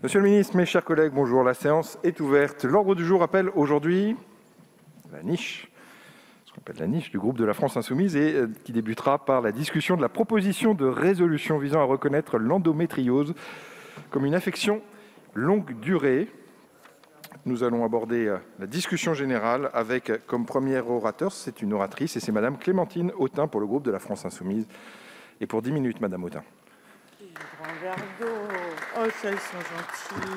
Monsieur le ministre, mes chers collègues, bonjour. La séance est ouverte. L'ordre du jour appelle aujourd'hui la niche, ce qu'on appelle la niche du groupe de la France Insoumise, et qui débutera par la discussion de la proposition de résolution visant à reconnaître l'endométriose comme une affection longue durée. Nous allons aborder la discussion générale avec comme première orateur, c'est une oratrice, et c'est Madame Clémentine Autain pour le groupe de la France Insoumise. Et pour 10 minutes, Madame Autain. Grand verre d'eau. Oh, ça, ils sont gentils.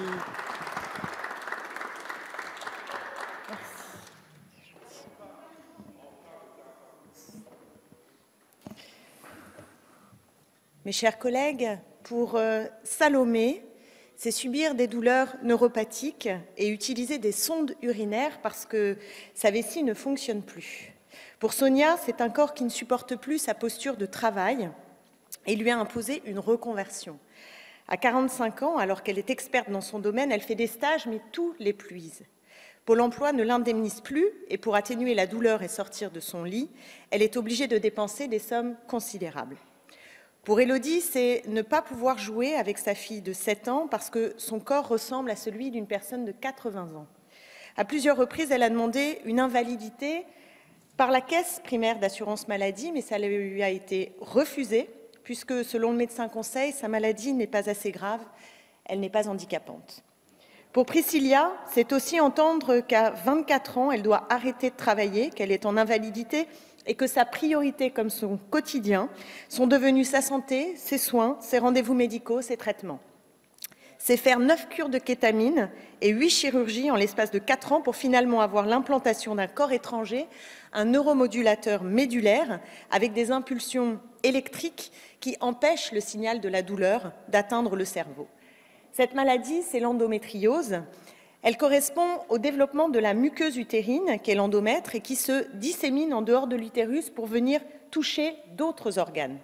Merci. Mes chers collègues, pour Salomé, c'est subir des douleurs neuropathiques et utiliser des sondes urinaires parce que sa vessie ne fonctionne plus. Pour Sonia, c'est un corps qui ne supporte plus sa posture de travail et lui a imposé une reconversion. À 45 ans, alors qu'elle est experte dans son domaine, elle fait des stages, mais tout l'épuise. Pôle emploi ne l'indemnise plus et pour atténuer la douleur et sortir de son lit, elle est obligée de dépenser des sommes considérables. Pour Élodie, c'est ne pas pouvoir jouer avec sa fille de 7 ans parce que son corps ressemble à celui d'une personne de 80 ans. À plusieurs reprises, elle a demandé une invalidité par la caisse primaire d'assurance maladie, mais ça lui a été refusé puisque, selon le médecin conseil, sa maladie n'est pas assez grave, elle n'est pas handicapante. Pour Priscilla, c'est aussi entendre qu'à 24 ans, elle doit arrêter de travailler, qu'elle est en invalidité et que sa priorité, comme son quotidien, sont devenus sa santé, ses soins, ses rendez-vous médicaux, ses traitements. C'est faire 9 cures de kétamine et 8 chirurgies en l'espace de 4 ans pour finalement avoir l'implantation d'un corps étranger, un neuromodulateur médulaire avec des impulsions électriques qui empêchent le signal de la douleur d'atteindre le cerveau. Cette maladie, c'est l'endométriose. Elle correspond au développement de la muqueuse utérine, qui est l'endomètre, et qui se dissémine en dehors de l'utérus pour venir toucher d'autres organes.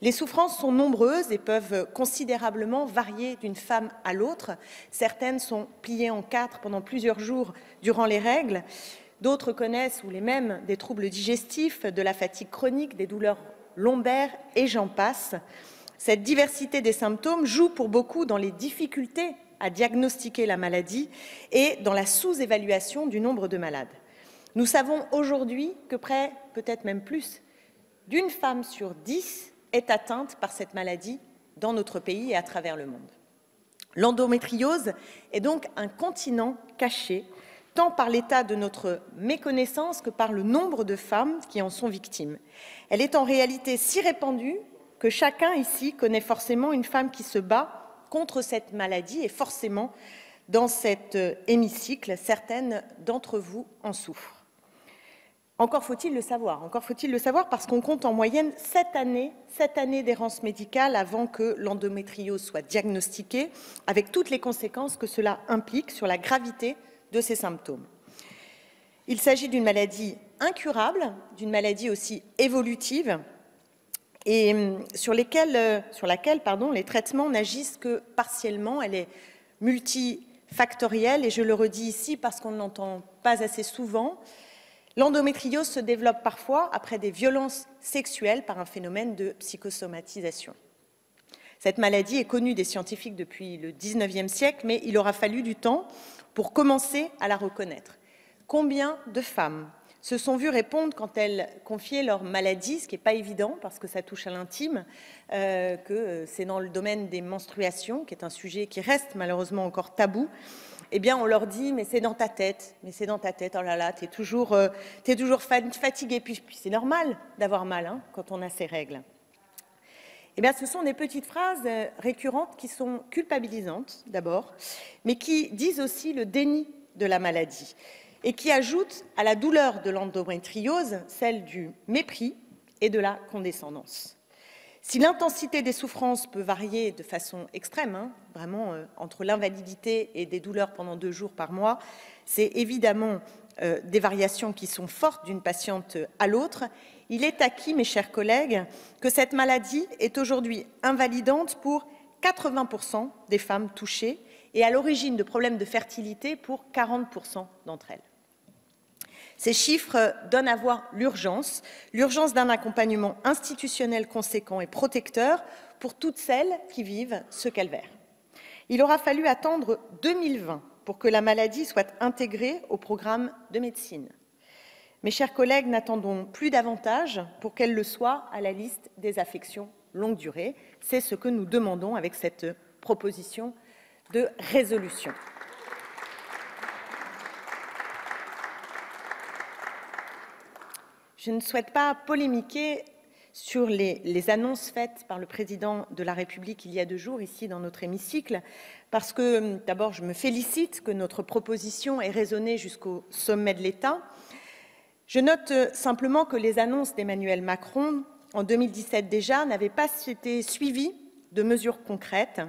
Les souffrances sont nombreuses et peuvent considérablement varier d'une femme à l'autre. Certaines sont pliées en 4 pendant plusieurs jours durant les règles. D'autres connaissent, ou les mêmes, des troubles digestifs, de la fatigue chronique, des douleurs lombaires et j'en passe. Cette diversité des symptômes joue pour beaucoup dans les difficultés à diagnostiquer la maladie et dans la sous-évaluation du nombre de malades. Nous savons aujourd'hui que près, peut-être même plus, d'une femme sur 10 est atteinte par cette maladie dans notre pays et à travers le monde. L'endométriose est donc un continent caché, tant par l'état de notre méconnaissance que par le nombre de femmes qui en sont victimes. Elle est en réalité si répandue que chacun ici connaît forcément une femme qui se bat contre cette maladie et forcément, dans cet hémicycle, certaines d'entre vous en souffrent. Encore faut-il le savoir parce qu'on compte en moyenne 7 années d'errance médicale avant que l'endométriose soit diagnostiquée, avec toutes les conséquences que cela implique sur la gravité de ces symptômes. Il s'agit d'une maladie incurable, d'une maladie aussi évolutive, et sur laquelle les traitements n'agissent que partiellement. Elle est multifactorielle, et je le redis ici parce qu'on ne l'entend pas assez souvent. L'endométriose se développe parfois après des violences sexuelles par un phénomène de psychosomatisation. Cette maladie est connue des scientifiques depuis le XIXe siècle, mais il aura fallu du temps pour commencer à la reconnaître. Combien de femmes se sont vues répondre quand elles confiaient leur maladie, ce qui n'est pas évident parce que ça touche à l'intime, que c'est dans le domaine des menstruations, qui est un sujet qui reste malheureusement encore tabou. Eh bien, on leur dit, mais c'est dans ta tête, oh là là, t'es toujours fatiguée, puis c'est normal d'avoir mal quand on a ces règles. Eh bien, ce sont des petites phrases récurrentes qui sont culpabilisantes, d'abord, mais qui disent aussi le déni de la maladie et qui ajoutent à la douleur de l'endométriose celle du mépris et de la condescendance. Si l'intensité des souffrances peut varier de façon extrême, vraiment entre l'invalidité et des douleurs pendant 2 jours par mois, c'est évidemment des variations qui sont fortes d'une patiente à l'autre. Il est acquis, mes chers collègues, que cette maladie est aujourd'hui invalidante pour 80% des femmes touchées et à l'origine de problèmes de fertilité pour 40% d'entre elles. Ces chiffres donnent à voir l'urgence d'un accompagnement institutionnel conséquent et protecteur pour toutes celles qui vivent ce calvaire. Il aura fallu attendre 2020 pour que la maladie soit intégrée au programme de médecine. Mes chers collègues, n'attendons plus davantage pour qu'elle le soit à la liste des affections longue durée. C'est ce que nous demandons avec cette proposition de résolution. Je ne souhaite pas polémiquer sur les annonces faites par le président de la République il y a 2 jours, ici dans notre hémicycle, parce que, d'abord, je me félicite que notre proposition ait résonné jusqu'au sommet de l'État. Je note simplement que les annonces d'Emmanuel Macron, en 2017 déjà, n'avaient pas été suivies de mesures concrètes,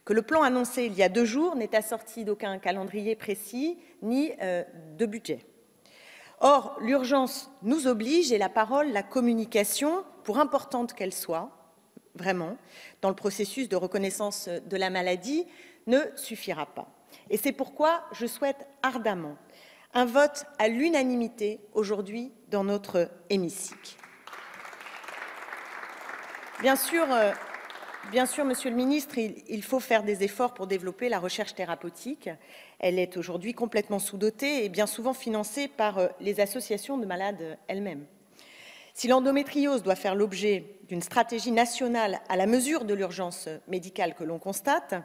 que le plan annoncé il y a 2 jours n'est assorti d'aucun calendrier précis ni de budget. Or, l'urgence nous oblige et la parole, la communication, pour importante qu'elle soit, vraiment, dans le processus de reconnaissance de la maladie, ne suffira pas. Et c'est pourquoi je souhaite ardemment un vote à l'unanimité aujourd'hui dans notre hémicycle. Bien sûr, Monsieur le Ministre, il faut faire des efforts pour développer la recherche thérapeutique. Elle est aujourd'hui complètement sous-dotée et bien souvent financée par les associations de malades elles-mêmes. Si l'endométriose doit faire l'objet d'une stratégie nationale à la mesure de l'urgence médicale que l'on constate,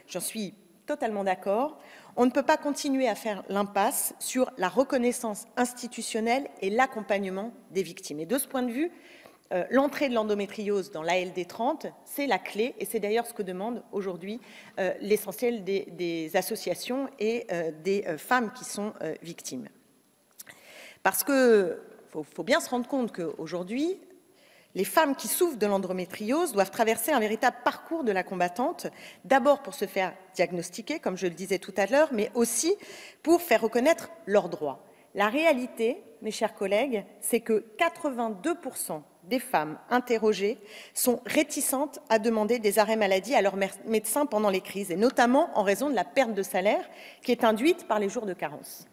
j'en suis totalement d'accord, on ne peut pas continuer à faire l'impasse sur la reconnaissance institutionnelle et l'accompagnement des victimes. Et de ce point de vue, l'entrée de l'endométriose dans l'ALD 30, c'est la clé, et c'est d'ailleurs ce que demande aujourd'hui l'essentiel des associations et des femmes qui sont victimes. Parce qu'il faut bien se rendre compte qu'aujourd'hui, les femmes qui souffrent de l'endométriose doivent traverser un véritable parcours de la combattante, d'abord pour se faire diagnostiquer, comme je le disais tout à l'heure, mais aussi pour faire reconnaître leurs droits. La réalité, mes chers collègues, c'est que 82% des femmes interrogées sont réticentes à demander des arrêts maladie à leur médecin pendant les crises, et notamment en raison de la perte de salaire qui est induite par les jours de carence.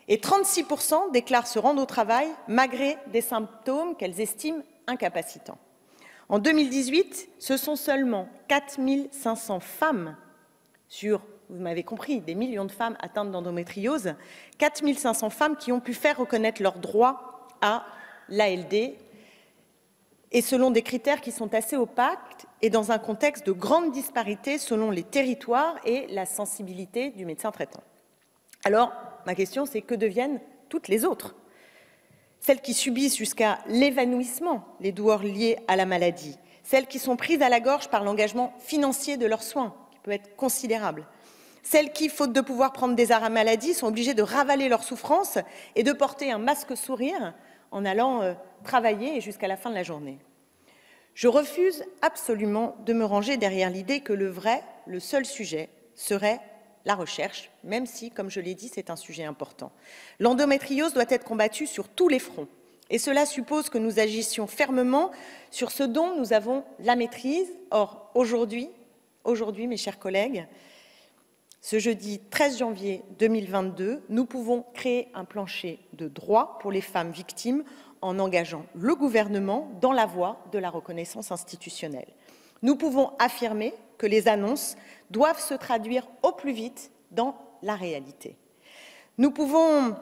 Et 36% déclarent se rendre au travail malgré des symptômes qu'elles estiment incapacitants. En 2018, ce sont seulement 4 500 femmes sur, vous m'avez compris, des millions de femmes atteintes d'endométriose, 4 500 femmes qui ont pu faire reconnaître leurs droits à l'ALD, et selon des critères qui sont assez opaques et dans un contexte de grande disparité selon les territoires et la sensibilité du médecin traitant. Alors, ma question, c'est que deviennent toutes les autres? Celles qui subissent jusqu'à l'évanouissement les douleurs liées à la maladie, celles qui sont prises à la gorge par l'engagement financier de leurs soins, qui peut être considérable, celles qui, faute de pouvoir prendre des arrêts maladie, sont obligées de ravaler leur souffrance et de porter un masque sourire en allant travailler et jusqu'à la fin de la journée. Je refuse absolument de me ranger derrière l'idée que le seul sujet serait la recherche, même si, comme je l'ai dit, c'est un sujet important. L'endométriose doit être combattue sur tous les fronts, et cela suppose que nous agissions fermement sur ce dont nous avons la maîtrise. Or, aujourd'hui, mes chers collègues, ce jeudi 13 janvier 2022, nous pouvons créer un plancher de droits pour les femmes victimes en engageant le gouvernement dans la voie de la reconnaissance institutionnelle. Nous pouvons affirmer que les annonces doivent se traduire au plus vite dans la réalité. Nous pouvons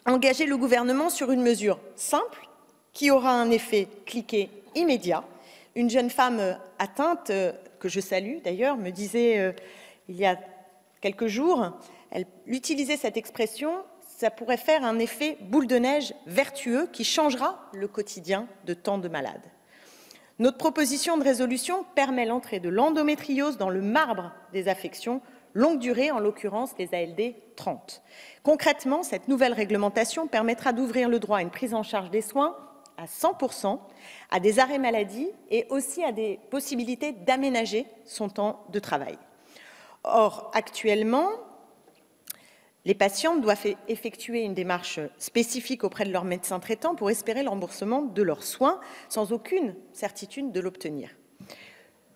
engager le gouvernement sur une mesure simple qui aura un effet cliquet immédiat. Une jeune femme atteinte, que je salue d'ailleurs, me disait il y a quelques jours, elle utilisait cette expression, ça pourrait faire un effet boule de neige vertueux qui changera le quotidien de tant de malades. Notre proposition de résolution permet l'entrée de l'endométriose dans le marbre des affections longue durée, en l'occurrence les ALD 30. Concrètement, cette nouvelle réglementation permettra d'ouvrir le droit à une prise en charge des soins à 100%, à des arrêts maladie et aussi à des possibilités d'aménager son temps de travail. Or, actuellement, les patientes doivent effectuer une démarche spécifique auprès de leur médecin traitant pour espérer le remboursement de leurs soins, sans aucune certitude de l'obtenir.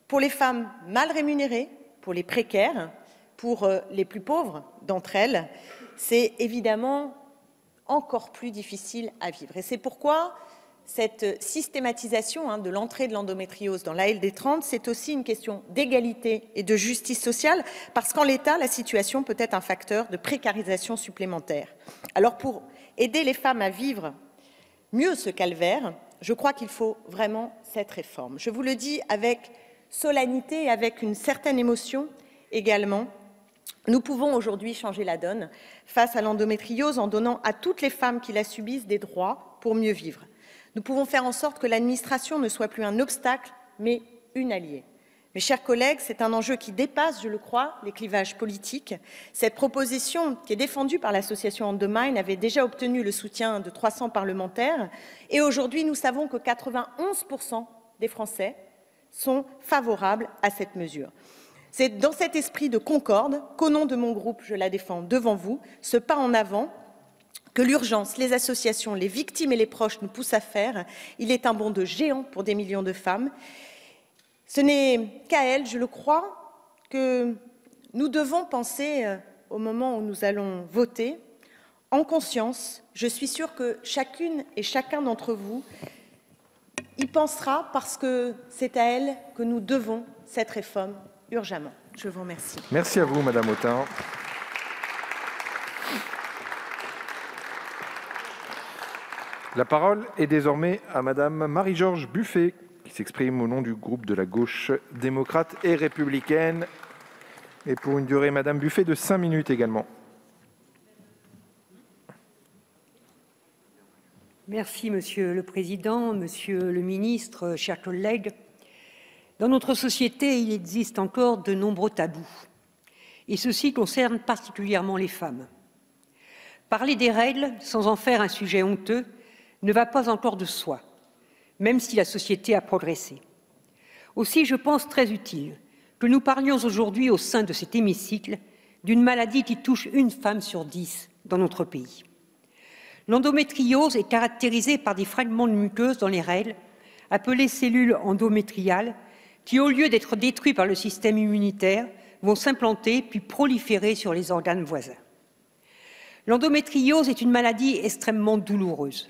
Pour les femmes mal rémunérées, pour les précaires, pour les plus pauvres d'entre elles, c'est évidemment encore plus difficile à vivre. Et c'est pourquoi cette systématisation de l'entrée de l'endométriose dans la LD30, c'est aussi une question d'égalité et de justice sociale, parce qu'en l'état, la situation peut être un facteur de précarisation supplémentaire. Alors, pour aider les femmes à vivre mieux ce calvaire, je crois qu'il faut vraiment cette réforme. Je vous le dis avec solennité et avec une certaine émotion également. Nous pouvons aujourd'hui changer la donne face à l'endométriose en donnant à toutes les femmes qui la subissent des droits pour mieux vivre. Nous pouvons faire en sorte que l'administration ne soit plus un obstacle, mais une alliée. Mes chers collègues, c'est un enjeu qui dépasse, je le crois, les clivages politiques. Cette proposition, qui est défendue par l'association Endomind, avait déjà obtenu le soutien de 300 parlementaires. Et aujourd'hui, nous savons que 91% des Français sont favorables à cette mesure. C'est dans cet esprit de concorde qu'au nom de mon groupe, je la défends devant vous, ce pas en avant que l'urgence, les associations, les victimes et les proches nous poussent à faire. Il est un bond de géant pour des millions de femmes. Ce n'est qu'à elles, je le crois, que nous devons penser au moment où nous allons voter. En conscience, je suis sûre que chacune et chacun d'entre vous y pensera parce que c'est à elles que nous devons cette réforme urgemment. Je vous remercie. Merci à vous, Madame Autain. La parole est désormais à Madame Marie-Georges Buffet, qui s'exprime au nom du groupe de la gauche démocrate et républicaine. Et pour une durée, Madame Buffet, de 5 minutes également. Merci, Monsieur le Président, Monsieur le Ministre, chers collègues. Dans notre société, il existe encore de nombreux tabous. Et ceci concerne particulièrement les femmes. Parler des règles sans en faire un sujet honteux ne va pas encore de soi, même si la société a progressé. Aussi, je pense très utile que nous parlions aujourd'hui au sein de cet hémicycle d'une maladie qui touche une femme sur 10 dans notre pays. L'endométriose est caractérisée par des fragments de muqueuse dans les règles, appelés cellules endométriales, qui, au lieu d'être détruits par le système immunitaire, vont s'implanter puis proliférer sur les organes voisins. L'endométriose est une maladie extrêmement douloureuse,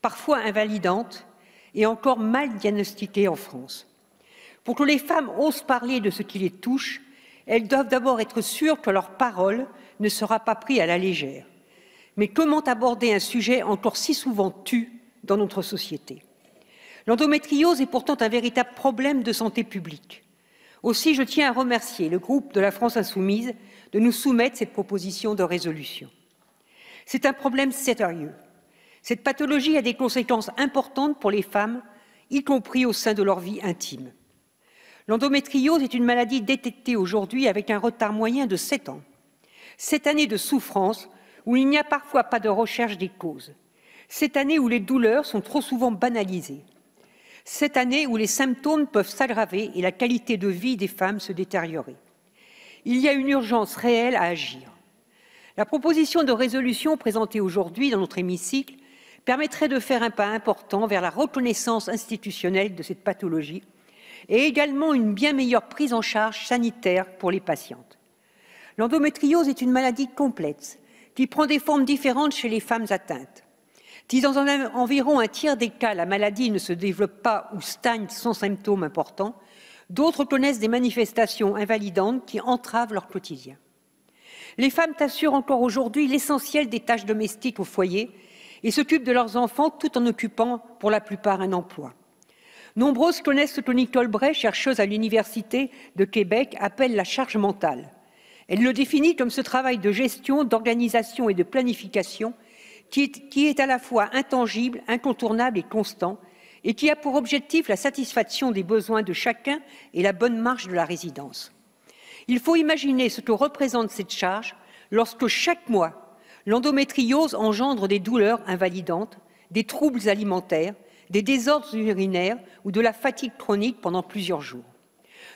parfois invalidante et encore mal diagnostiquée en France. Pour que les femmes osent parler de ce qui les touche, elles doivent d'abord être sûres que leur parole ne sera pas prise à la légère. Mais comment aborder un sujet encore si souvent tu dans notre société? L'endométriose est pourtant un véritable problème de santé publique. Aussi, je tiens à remercier le groupe de la France Insoumise de nous soumettre cette proposition de résolution. C'est un problème sérieux. Cette pathologie a des conséquences importantes pour les femmes, y compris au sein de leur vie intime. L'endométriose est une maladie détectée aujourd'hui avec un retard moyen de 7 ans. 7 années de souffrance où il n'y a parfois pas de recherche des causes. 7 années où les douleurs sont trop souvent banalisées. 7 années où les symptômes peuvent s'aggraver et la qualité de vie des femmes se détériorer. Il y a une urgence réelle à agir. La proposition de résolution présentée aujourd'hui dans notre hémicycle permettrait de faire un pas important vers la reconnaissance institutionnelle de cette pathologie et également une bien meilleure prise en charge sanitaire pour les patientes. L'endométriose est une maladie complexe qui prend des formes différentes chez les femmes atteintes. Si dans environ un tiers des cas, la maladie ne se développe pas ou stagne sans symptômes importants, d'autres connaissent des manifestations invalidantes qui entravent leur quotidien. Les femmes assurent encore aujourd'hui l'essentiel des tâches domestiques au foyer et s'occupent de leurs enfants tout en occupant pour la plupart un emploi. Nombreuses connaissent ce que Nicole Bray, chercheuse à l'Université de Québec, appelle la charge mentale. Elle le définit comme ce travail de gestion, d'organisation et de planification qui est à la fois intangible, incontournable et constant, et qui a pour objectif la satisfaction des besoins de chacun et la bonne marche de la résidence. Il faut imaginer ce que représente cette charge lorsque chaque mois, l'endométriose engendre des douleurs invalidantes, des troubles alimentaires, des désordres urinaires ou de la fatigue chronique pendant plusieurs jours.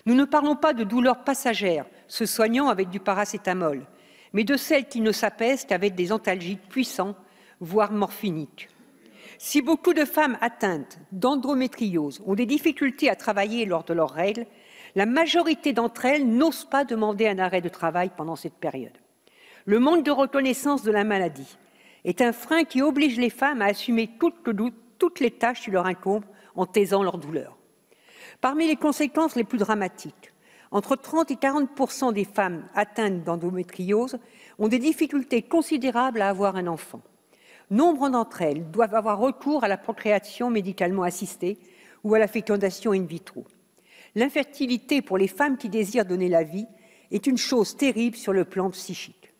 Nous ne parlons pas de douleurs passagères, se soignant avec du paracétamol, mais de celles qui ne s'apaisent qu'avec des antalgiques puissants, voire morphiniques. Si beaucoup de femmes atteintes d'endométriose ont des difficultés à travailler lors de leurs règles, la majorité d'entre elles n'osent pas demander un arrêt de travail pendant cette période. Le manque de reconnaissance de la maladie est un frein qui oblige les femmes à assumer coûte que toutes les tâches qui leur incombent en taisant leur douleur. Parmi les conséquences les plus dramatiques, entre 30 et 40% des femmes atteintes d'endométriose ont des difficultés considérables à avoir un enfant. Nombre d'entre elles doivent avoir recours à la procréation médicalement assistée ou à la fécondation in vitro. L'infertilité pour les femmes qui désirent donner la vie est une chose terrible sur le plan psychique.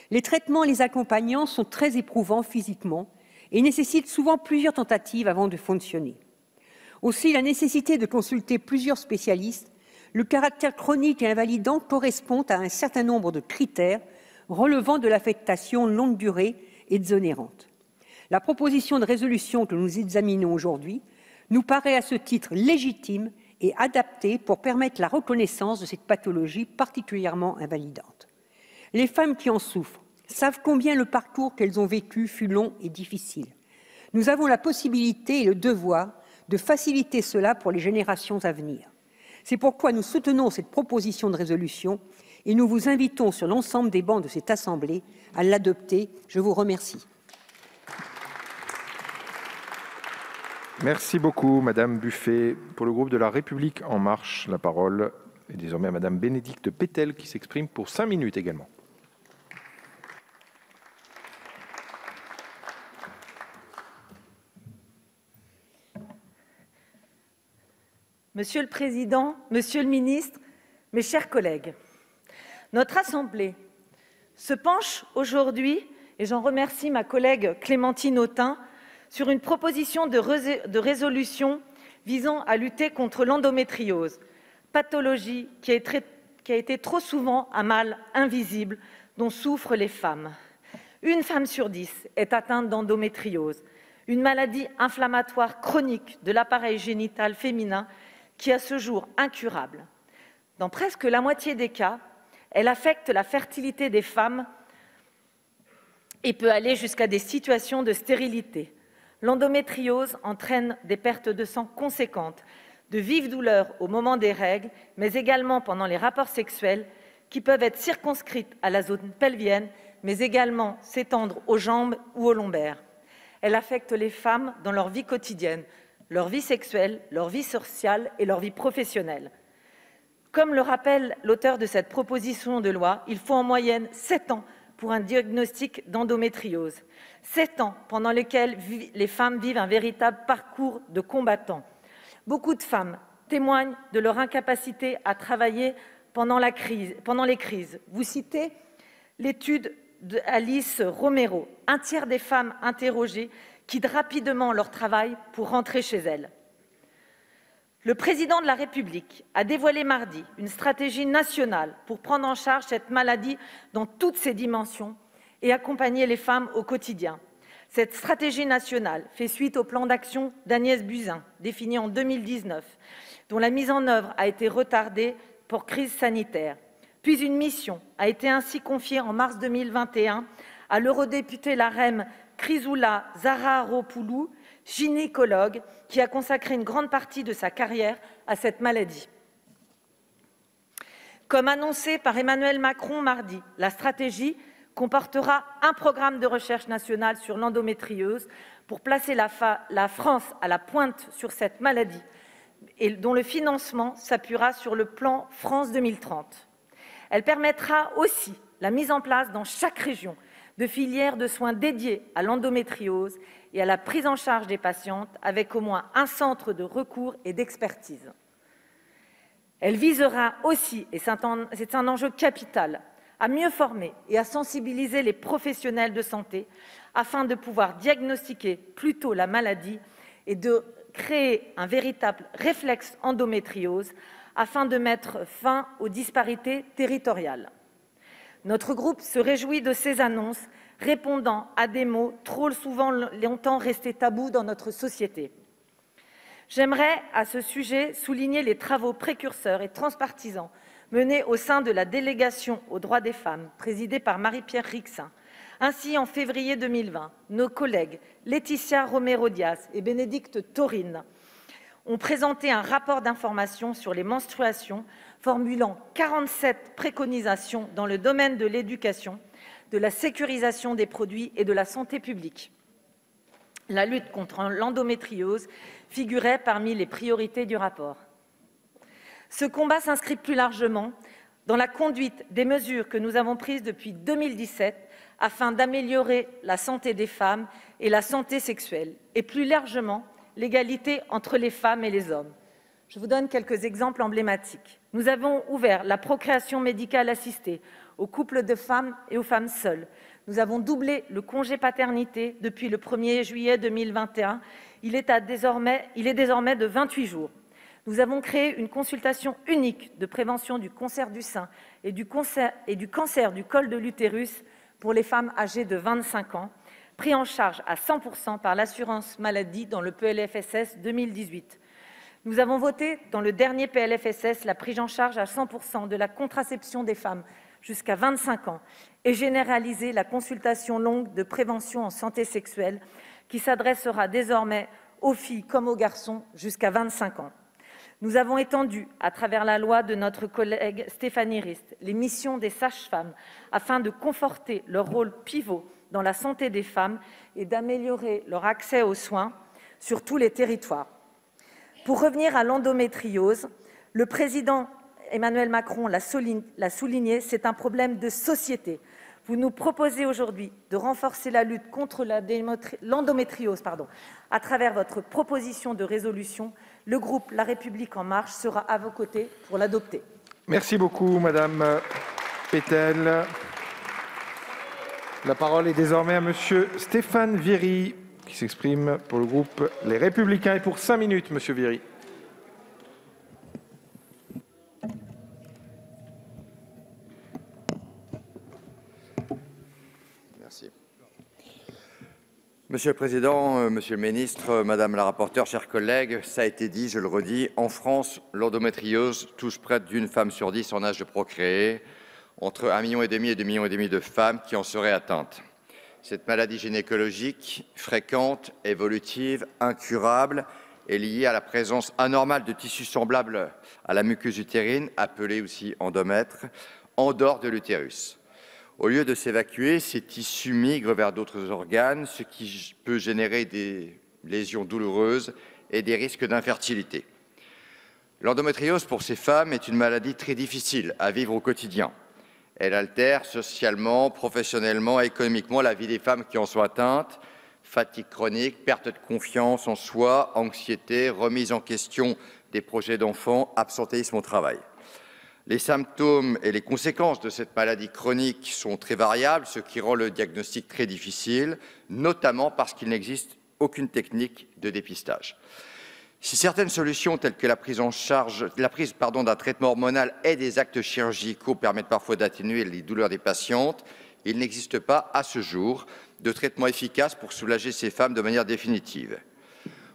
Les traitements les accompagnant sont très éprouvants physiquement et nécessitent souvent plusieurs tentatives avant de fonctionner. Aussi, la nécessité de consulter plusieurs spécialistes, le caractère chronique et invalidant correspond à un certain nombre de critères relevant de l'affectation longue durée et exonérante. La proposition de résolution que nous examinons aujourd'hui nous paraît à ce titre légitime et adaptée pour permettre la reconnaissance de cette pathologie particulièrement invalidante. Les femmes qui en souffrent savent combien le parcours qu'elles ont vécu fut long et difficile. Nous avons la possibilité et le devoir de faciliter cela pour les générations à venir. C'est pourquoi nous soutenons cette proposition de résolution et nous vous invitons sur l'ensemble des bancs de cette Assemblée à l'adopter. Je vous remercie. Merci beaucoup, Madame Buffet. Pour le groupe de La République En Marche, la parole est désormais à Madame Bénédicte Petel qui s'exprime pour 5 minutes également. Monsieur le Président, Monsieur le Ministre, mes chers collègues, notre Assemblée se penche aujourd'hui, et j'en remercie ma collègue Clémentine Autain, sur une proposition de résolution visant à lutter contre l'endométriose, pathologie qui a été trop souvent un mal invisible dont souffrent les femmes. Une femme sur 10 est atteinte d'endométriose, une maladie inflammatoire chronique de l'appareil génital féminin qui est à ce jour incurable. Dans presque la moitié des cas, elle affecte la fertilité des femmes et peut aller jusqu'à des situations de stérilité. L'endométriose entraîne des pertes de sang conséquentes, de vives douleurs au moment des règles, mais également pendant les rapports sexuels, qui peuvent être circonscrites à la zone pelvienne, mais également s'étendre aux jambes ou aux lombaires. Elle affecte les femmes dans leur vie quotidienne, leur vie sexuelle, leur vie sociale et leur vie professionnelle. Comme le rappelle l'auteur de cette proposition de loi, il faut en moyenne 7 ans pour un diagnostic d'endométriose. 7 ans pendant lesquels les femmes vivent un véritable parcours de combattant. Beaucoup de femmes témoignent de leur incapacité à travailler pendant les crises. Vous citez l'étude d'Alice Romero. 1/3 des femmes interrogées quittent rapidement leur travail pour rentrer chez elles. Le président de la République a dévoilé mardi une stratégie nationale pour prendre en charge cette maladie dans toutes ses dimensions et accompagner les femmes au quotidien. Cette stratégie nationale fait suite au plan d'action d'Agnès Buzyn, défini en 2019, dont la mise en œuvre a été retardée pour crise sanitaire. Puis une mission a été ainsi confiée en mars 2021 à l'eurodéputée LaREM Chrysoula Zaharopoulou, gynécologue, qui a consacré une grande partie de sa carrière à cette maladie. Comme annoncé par Emmanuel Macron mardi, la stratégie comportera un programme de recherche nationale sur l'endométriose pour placer la France à la pointe sur cette maladie et dont le financement s'appuiera sur le plan France 2030. Elle permettra aussi la mise en place dans chaque région de filières de soins dédiées à l'endométriose et à la prise en charge des patientes avec au moins un centre de recours et d'expertise. Elle visera aussi, et c'est un enjeu capital, à mieux former et à sensibiliser les professionnels de santé afin de pouvoir diagnostiquer plus tôt la maladie et de créer un véritable réflexe endométriose afin de mettre fin aux disparités territoriales. Notre groupe se réjouit de ces annonces répondant à des mots trop souvent longtemps restés tabous dans notre société. J'aimerais à ce sujet souligner les travaux précurseurs et transpartisans menés au sein de la délégation aux droits des femmes, présidée par Marie-Pierre Rixain. Ainsi, en février 2020, nos collègues Laetitia Romero-Diaz et Bénédicte Taurine ont présenté un rapport d'information sur les menstruations, formulant 47 préconisations dans le domaine de l'éducation, de la sécurisation des produits et de la santé publique. la lutte contre l'endométriose figurait parmi les priorités du rapport. Ce combat s'inscrit plus largement dans la conduite des mesures que nous avons prises depuis 2017 afin d'améliorer la santé des femmes et la santé sexuelle, et plus largement l'égalité entre les femmes et les hommes. Je vous donne quelques exemples emblématiques. Nous avons ouvert la procréation médicale assistée aux couples de femmes et aux femmes seules. Nous avons doublé le congé paternité depuis le 1er juillet 2021. Il est désormais de 28 jours. Nous avons créé une consultation unique de prévention du cancer du sein et du cancer du col de l'utérus pour les femmes âgées de 25 ans, pris en charge à 100% par l'assurance maladie dans le PLFSS 2018. Nous avons voté dans le dernier PLFSS la prise en charge à 100% de la contraception des femmes jusqu'à 25 ans et généralisé la consultation longue de prévention en santé sexuelle qui s'adressera désormais aux filles comme aux garçons jusqu'à 25 ans. Nous avons étendu, à travers la loi de notre collègue Stéphanie Rist, les missions des sages-femmes afin de conforter leur rôle pivot dans la santé des femmes et d'améliorer leur accès aux soins sur tous les territoires. Pour revenir à l'endométriose, le président Emmanuel Macron l'a souligné, c'est un problème de société. Vous nous proposez aujourd'hui de renforcer la lutte contre l'endométriose à travers votre proposition de résolution. Le groupe La République En Marche sera à vos côtés pour l'adopter. Merci beaucoup, Madame Petel. La parole est désormais à Monsieur Stéphane Viry, qui s'exprime pour le groupe Les Républicains. Et pour 5 minutes, Monsieur Viry. Merci. Monsieur le Président, Monsieur le Ministre, Madame la rapporteure, chers collègues, ça a été dit, je le redis, en France, l'endométriose touche près d'une femme sur 10 en âge de procréer, entre 1,5 million et 2,5 millions de femmes qui en seraient atteintes. Cette maladie gynécologique, fréquente, évolutive, incurable, est liée à la présence anormale de tissus semblables à la muqueuse utérine, appelée aussi endomètre, en dehors de l'utérus. Au lieu de s'évacuer, ces tissus migrent vers d'autres organes, ce qui peut générer des lésions douloureuses et des risques d'infertilité. L'endométriose, pour ces femmes, est une maladie très difficile à vivre au quotidien. Elle altère socialement, professionnellement et économiquement la vie des femmes qui en sont atteintes. Fatigue chronique, perte de confiance en soi, anxiété, remise en question des projets d'enfants, absentéisme au travail. Les symptômes et les conséquences de cette maladie chronique sont très variables, ce qui rend le diagnostic très difficile, notamment parce qu'il n'existe aucune technique de dépistage. Si certaines solutions telles que la prise d'un traitement hormonal et des actes chirurgicaux permettent parfois d'atténuer les douleurs des patientes, il n'existe pas à ce jour de traitement efficace pour soulager ces femmes de manière définitive.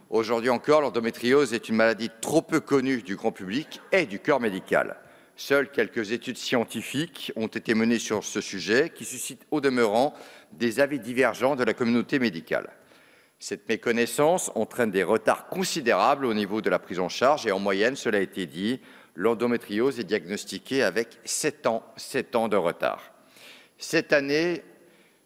Aujourd'hui encore, l'endométriose est une maladie trop peu connue du grand public et du corps médical. Seules quelques études scientifiques ont été menées sur ce sujet qui suscitent au demeurant des avis divergents de la communauté médicale. Cette méconnaissance entraîne des retards considérables au niveau de la prise en charge et en moyenne, cela a été dit, l'endométriose est diagnostiquée avec 7 ans de retard. Cette année,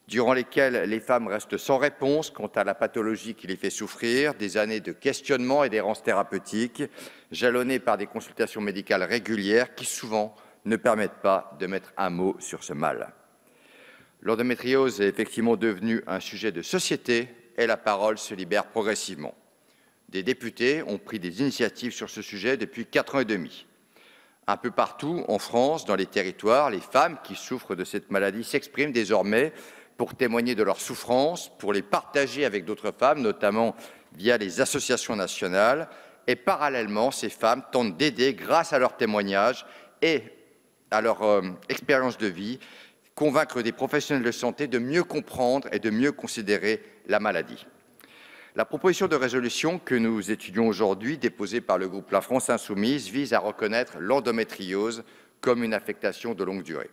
durant lesquelles les femmes restent sans réponse quant à la pathologie qui les fait souffrir, des années de questionnement et d'errance thérapeutique, jalonnées par des consultations médicales régulières qui souvent ne permettent pas de mettre un mot sur ce mal. L'endométriose est effectivement devenue un sujet de société et la parole se libère progressivement. Des députés ont pris des initiatives sur ce sujet depuis 4 ans et demi. Un peu partout en France, dans les territoires, les femmes qui souffrent de cette maladie s'expriment désormais pour témoigner de leurs souffrances, pour les partager avec d'autres femmes, notamment via les associations nationales. Et parallèlement, ces femmes tentent d'aider, grâce à leurs témoignages et à leur expérience de vie, convaincre des professionnels de santé de mieux comprendre et de mieux considérer la maladie. La proposition de résolution que nous étudions aujourd'hui, déposée par le groupe La France Insoumise, vise à reconnaître l'endométriose comme une affectation de longue durée.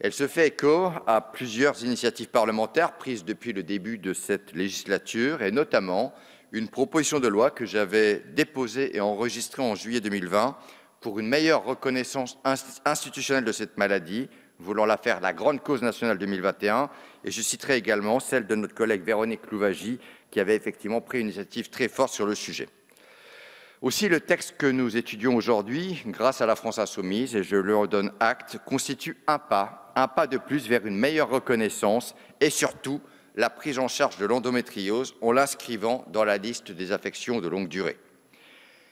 Elle se fait écho à plusieurs initiatives parlementaires prises depuis le début de cette législature et notamment une proposition de loi que j'avais déposée et enregistrée en juillet 2020 pour une meilleure reconnaissance institutionnelle de cette maladie, voulant la faire la grande cause nationale 2021. Et je citerai également celle de notre collègue Véronique Louwagie, qui avait effectivement pris une initiative très forte sur le sujet. Aussi, le texte que nous étudions aujourd'hui, grâce à la France insoumise, et je leur donne acte, constitue un pas de plus vers une meilleure reconnaissance et surtout la prise en charge de l'endométriose en l'inscrivant dans la liste des affections de longue durée.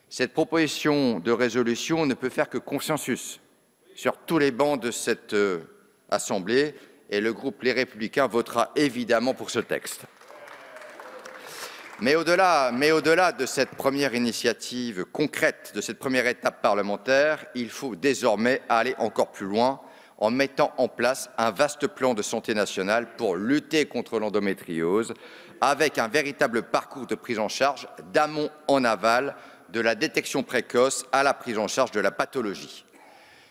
Cette proposition de résolution ne peut faire que consensus sur tous les bancs de cette Assemblée et le groupe Les Républicains votera évidemment pour ce texte. Mais au-delà de cette première initiative concrète, de cette première étape parlementaire, il faut désormais aller encore plus loin en mettant en place un vaste plan de santé nationale pour lutter contre l'endométriose, avec un véritable parcours de prise en charge d'amont en aval, de la détection précoce à la prise en charge de la pathologie.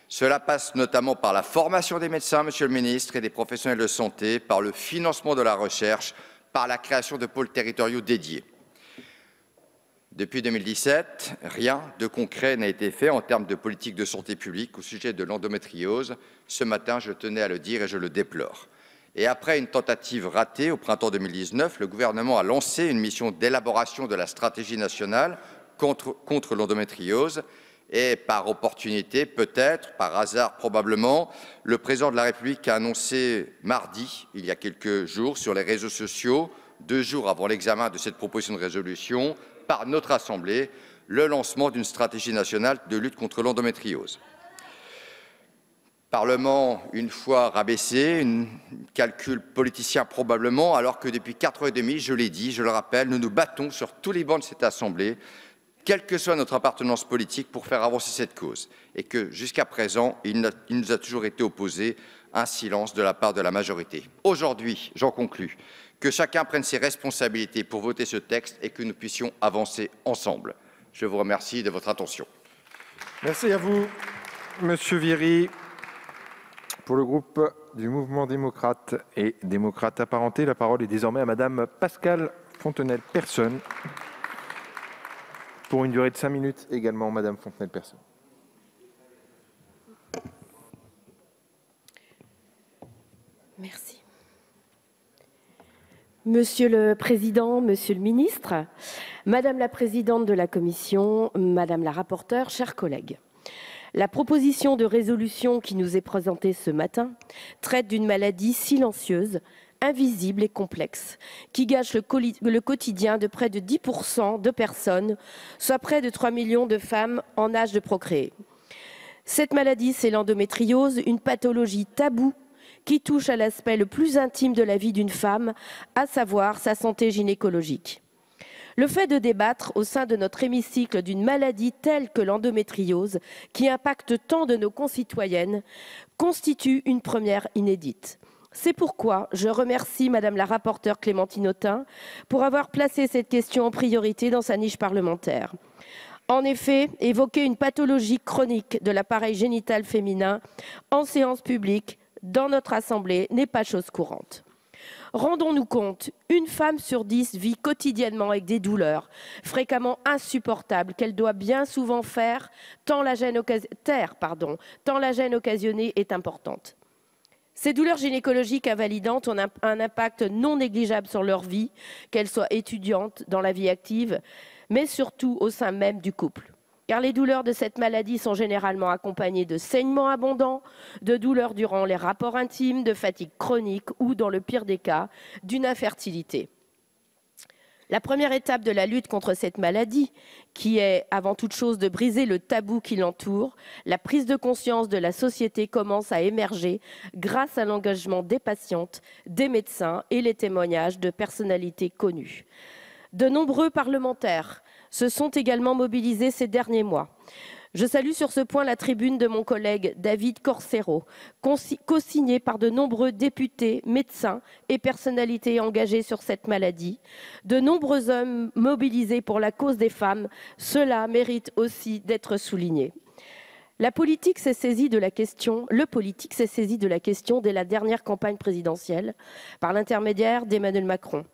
Cela passe notamment par la formation des médecins, Monsieur le Ministre, et des professionnels de santé, par le financement de la recherche, par la création de pôles territoriaux dédiés. Depuis 2017, rien de concret n'a été fait en termes de politique de santé publique au sujet de l'endométriose. Ce matin, je tenais à le dire et je le déplore. Et après une tentative ratée au printemps 2019, le gouvernement a lancé une mission d'élaboration de la stratégie nationale contre l'endométriose. Et par opportunité, peut-être, par hasard probablement, le président de la République a annoncé mardi, il y a quelques jours, sur les réseaux sociaux, 2 jours avant l'examen de cette proposition de résolution, par notre Assemblée, le lancement d'une stratégie nationale de lutte contre l'endométriose. Parlement, une fois rabaissé, un calcul politicien probablement, alors que depuis 4 ans et demi, je l'ai dit, je le rappelle, nous nous battons sur tous les bancs de cette Assemblée, quelle que soit notre appartenance politique, pour faire avancer cette cause, et que, jusqu'à présent, il nous a toujours été opposé un silence de la part de la majorité. Aujourd'hui, j'en conclus, que chacun prenne ses responsabilités pour voter ce texte et que nous puissions avancer ensemble. Je vous remercie de votre attention. Merci à vous, Monsieur Viry. Pour le groupe du Mouvement démocrate et démocrate apparenté, la parole est désormais à Madame Pascale Fontenelle-Persone. Pour une durée de 5 minutes également, Madame Fontenelle-Persone. Merci. Monsieur le Président, Monsieur le Ministre, Madame la Présidente de la Commission, Madame la Rapporteure, chers collègues. La proposition de résolution qui nous est présentée ce matin traite d'une maladie silencieuse, invisible et complexe, qui gâche le quotidien de près de 10% de personnes, soit près de 3 millions de femmes en âge de procréer. Cette maladie, c'est l'endométriose, une pathologie taboue qui touche à l'aspect le plus intime de la vie d'une femme, à savoir sa santé gynécologique. Le fait de débattre au sein de notre hémicycle d'une maladie telle que l'endométriose, qui impacte tant de nos concitoyennes, constitue une première inédite. C'est pourquoi je remercie Madame la rapporteure Clémentine Autain pour avoir placé cette question en priorité dans sa niche parlementaire. En effet, évoquer une pathologie chronique de l'appareil génital féminin en séance publique dans notre Assemblée n'est pas chose courante. Rendons-nous compte, une femme sur 10 vit quotidiennement avec des douleurs fréquemment insupportables qu'elle doit bien souvent taire, tant la gêne occasionnée est importante. Ces douleurs gynécologiques invalidantes ont un impact non négligeable sur leur vie, qu'elles soient étudiantes, dans la vie active, mais surtout au sein même du couple. Car les douleurs de cette maladie sont généralement accompagnées de saignements abondants, de douleurs durant les rapports intimes, de fatigue chronique ou, dans le pire des cas, d'une infertilité. La première étape de la lutte contre cette maladie, qui est avant toute chose de briser le tabou qui l'entoure, la prise de conscience de la société commence à émerger grâce à l'engagement des patientes, des médecins et les témoignages de personnalités connues. De nombreux parlementaires se sont également mobilisés ces derniers mois. Je salue sur ce point la tribune de mon collègue David Corcero, co-signée par de nombreux députés, médecins et personnalités engagées sur cette maladie. De nombreux hommes mobilisés pour la cause des femmes, cela mérite aussi d'être souligné. Le politique s'est saisi de la question dès la dernière campagne présidentielle par l'intermédiaire d'Emmanuel Macron.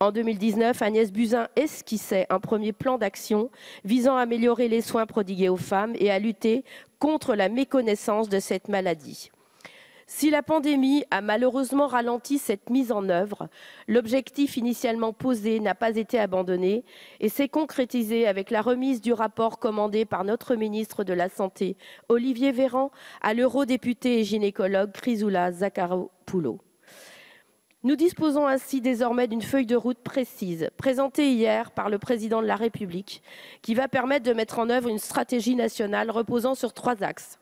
En 2019, Agnès Buzyn esquissait un premier plan d'action visant à améliorer les soins prodigués aux femmes et à lutter contre la méconnaissance de cette maladie. Si la pandémie a malheureusement ralenti cette mise en œuvre, l'objectif initialement posé n'a pas été abandonné et s'est concrétisé avec la remise du rapport commandé par notre ministre de la Santé, Olivier Véran, à l'eurodéputé et gynécologue Chrysoula Zacharopoulou. Nous disposons ainsi désormais d'une feuille de route précise, présentée hier par le Président de la République, qui va permettre de mettre en œuvre une stratégie nationale reposant sur 3 axes.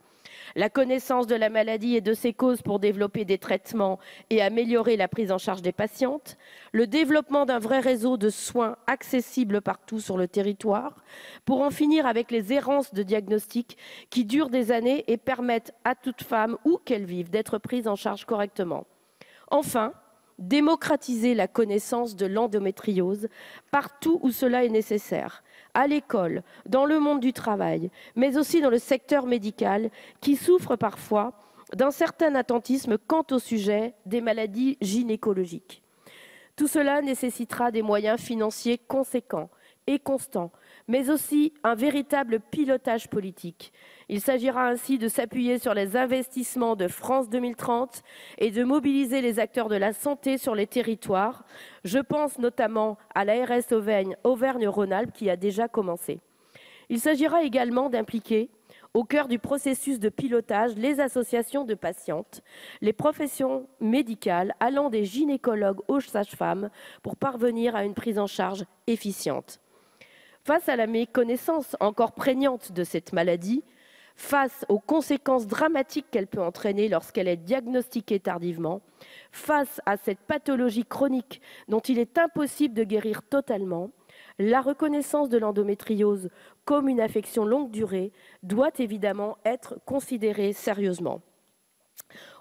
La connaissance de la maladie et de ses causes pour développer des traitements et améliorer la prise en charge des patientes, le développement d'un vrai réseau de soins accessibles partout sur le territoire, pour en finir avec les errances de diagnostic qui durent des années et permettent à toute femme, où qu'elle vive, d'être prise en charge correctement. Enfin, démocratiser la connaissance de l'endométriose partout où cela est nécessaire, à l'école, dans le monde du travail, mais aussi dans le secteur médical qui souffre parfois d'un certain attentisme quant au sujet des maladies gynécologiques. Tout cela nécessitera des moyens financiers conséquents et constants, mais aussi un véritable pilotage politique. Il s'agira ainsi de s'appuyer sur les investissements de France 2030 et de mobiliser les acteurs de la santé sur les territoires. Je pense notamment à l'ARS Auvergne-Rhône-Alpes qui a déjà commencé. Il s'agira également d'impliquer au cœur du processus de pilotage les associations de patientes, les professions médicales allant des gynécologues aux sages-femmes pour parvenir à une prise en charge efficiente. Face à la méconnaissance encore prégnante de cette maladie, face aux conséquences dramatiques qu'elle peut entraîner lorsqu'elle est diagnostiquée tardivement, face à cette pathologie chronique dont il est impossible de guérir totalement, la reconnaissance de l'endométriose comme une affection longue durée doit évidemment être considérée sérieusement.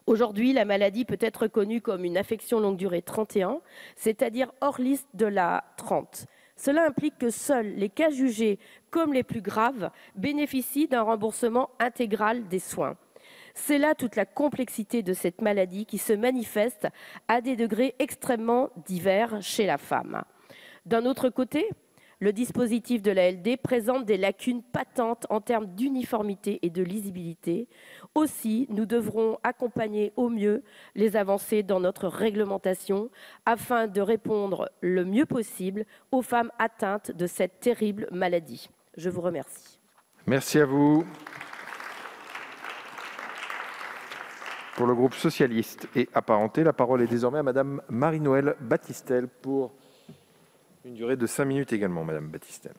Aujourd'hui, la maladie peut être reconnue comme une affection longue durée 31, c'est-à-dire hors liste de la 30. Cela implique que seuls les cas jugés comme les plus graves bénéficient d'un remboursement intégral des soins. C'est là toute la complexité de cette maladie qui se manifeste à des degrés extrêmement divers chez la femme. D'un autre côté, le dispositif de l'ALD présente des lacunes patentes en termes d'uniformité et de lisibilité. Aussi, nous devrons accompagner au mieux les avancées dans notre réglementation afin de répondre le mieux possible aux femmes atteintes de cette terrible maladie. Je vous remercie. Merci à vous. Pour le groupe socialiste et apparenté, la parole est désormais à Madame Marie-Noëlle Battistel pour une durée de 5 minutes également, Madame Battistel.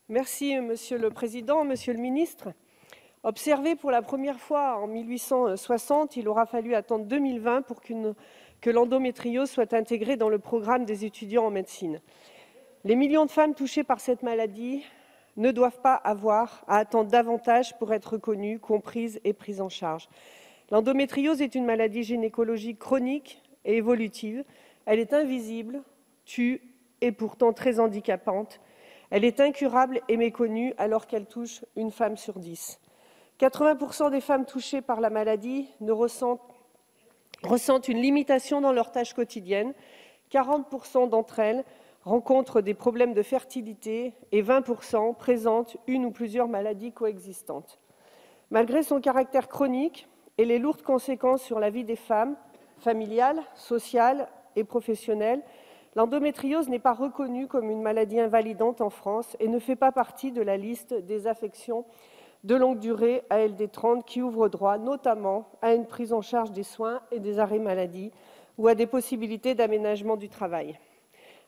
Merci, Monsieur le Président, Monsieur le Ministre. Observé pour la première fois en 1860, il aura fallu attendre 2020 pour que l'endométriose soit intégrée dans le programme des étudiants en médecine. Les millions de femmes touchées par cette maladie ne doivent pas avoir à attendre davantage pour être reconnues, comprises et prises en charge. L'endométriose est une maladie gynécologique chronique et évolutive. Elle est invisible, tue et pourtant très handicapante. Elle est incurable et méconnue alors qu'elle touche une femme sur 10. 80% des femmes touchées par la maladie ressentent une limitation dans leurs tâches quotidiennes. 40% d'entre elles rencontrent des problèmes de fertilité et 20% présentent une ou plusieurs maladies coexistantes. Malgré son caractère chronique et les lourdes conséquences sur la vie des femmes, familiales, sociales et professionnelles, l'endométriose n'est pas reconnue comme une maladie invalidante en France et ne fait pas partie de la liste des affections de longue durée ALD30 qui ouvre droit notamment à une prise en charge des soins et des arrêts maladie ou à des possibilités d'aménagement du travail.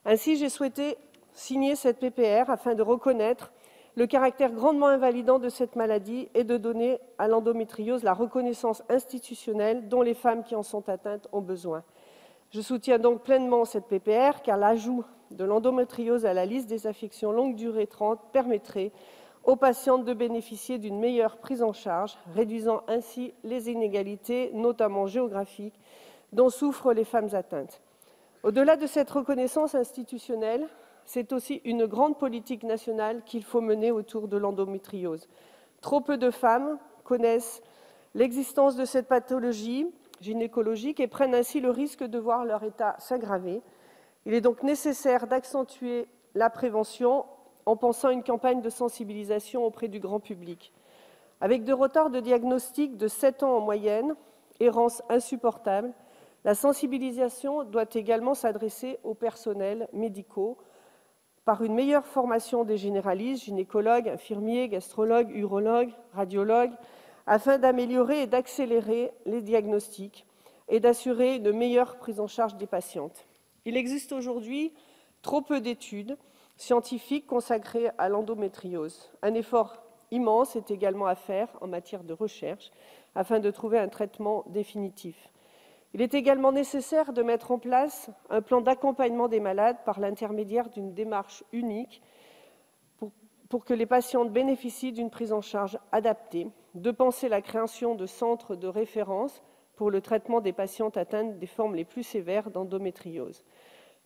Ainsi, j'ai souhaité signer cette PPR afin de reconnaître le caractère grandement invalidant de cette maladie et de donner à l'endométriose la reconnaissance institutionnelle dont les femmes qui en sont atteintes ont besoin. Je soutiens donc pleinement cette PPR car l'ajout de l'endométriose à la liste des affections longue durée 30 permettrait aux patientes de bénéficier d'une meilleure prise en charge, réduisant ainsi les inégalités, notamment géographiques, dont souffrent les femmes atteintes. Au-delà de cette reconnaissance institutionnelle, c'est aussi une grande politique nationale qu'il faut mener autour de l'endométriose. Trop peu de femmes connaissent l'existence de cette pathologie gynécologique et prennent ainsi le risque de voir leur état s'aggraver. Il est donc nécessaire d'accentuer la prévention en pensant à une campagne de sensibilisation auprès du grand public. Avec des retards de diagnostic de 7 ans en moyenne, errance insupportable, la sensibilisation doit également s'adresser aux personnels médicaux par une meilleure formation des généralistes, gynécologues, infirmiers, gastrologues, urologues, radiologues, afin d'améliorer et d'accélérer les diagnostics et d'assurer une meilleure prise en charge des patientes. Il existe aujourd'hui trop peu d'études scientifiques consacrées à l'endométriose. Un effort immense est également à faire en matière de recherche afin de trouver un traitement définitif. Il est également nécessaire de mettre en place un plan d'accompagnement des malades par l'intermédiaire d'une démarche unique pour que les patientes bénéficient d'une prise en charge adaptée, de penser la création de centres de référence pour le traitement des patientes atteintes des formes les plus sévères d'endométriose.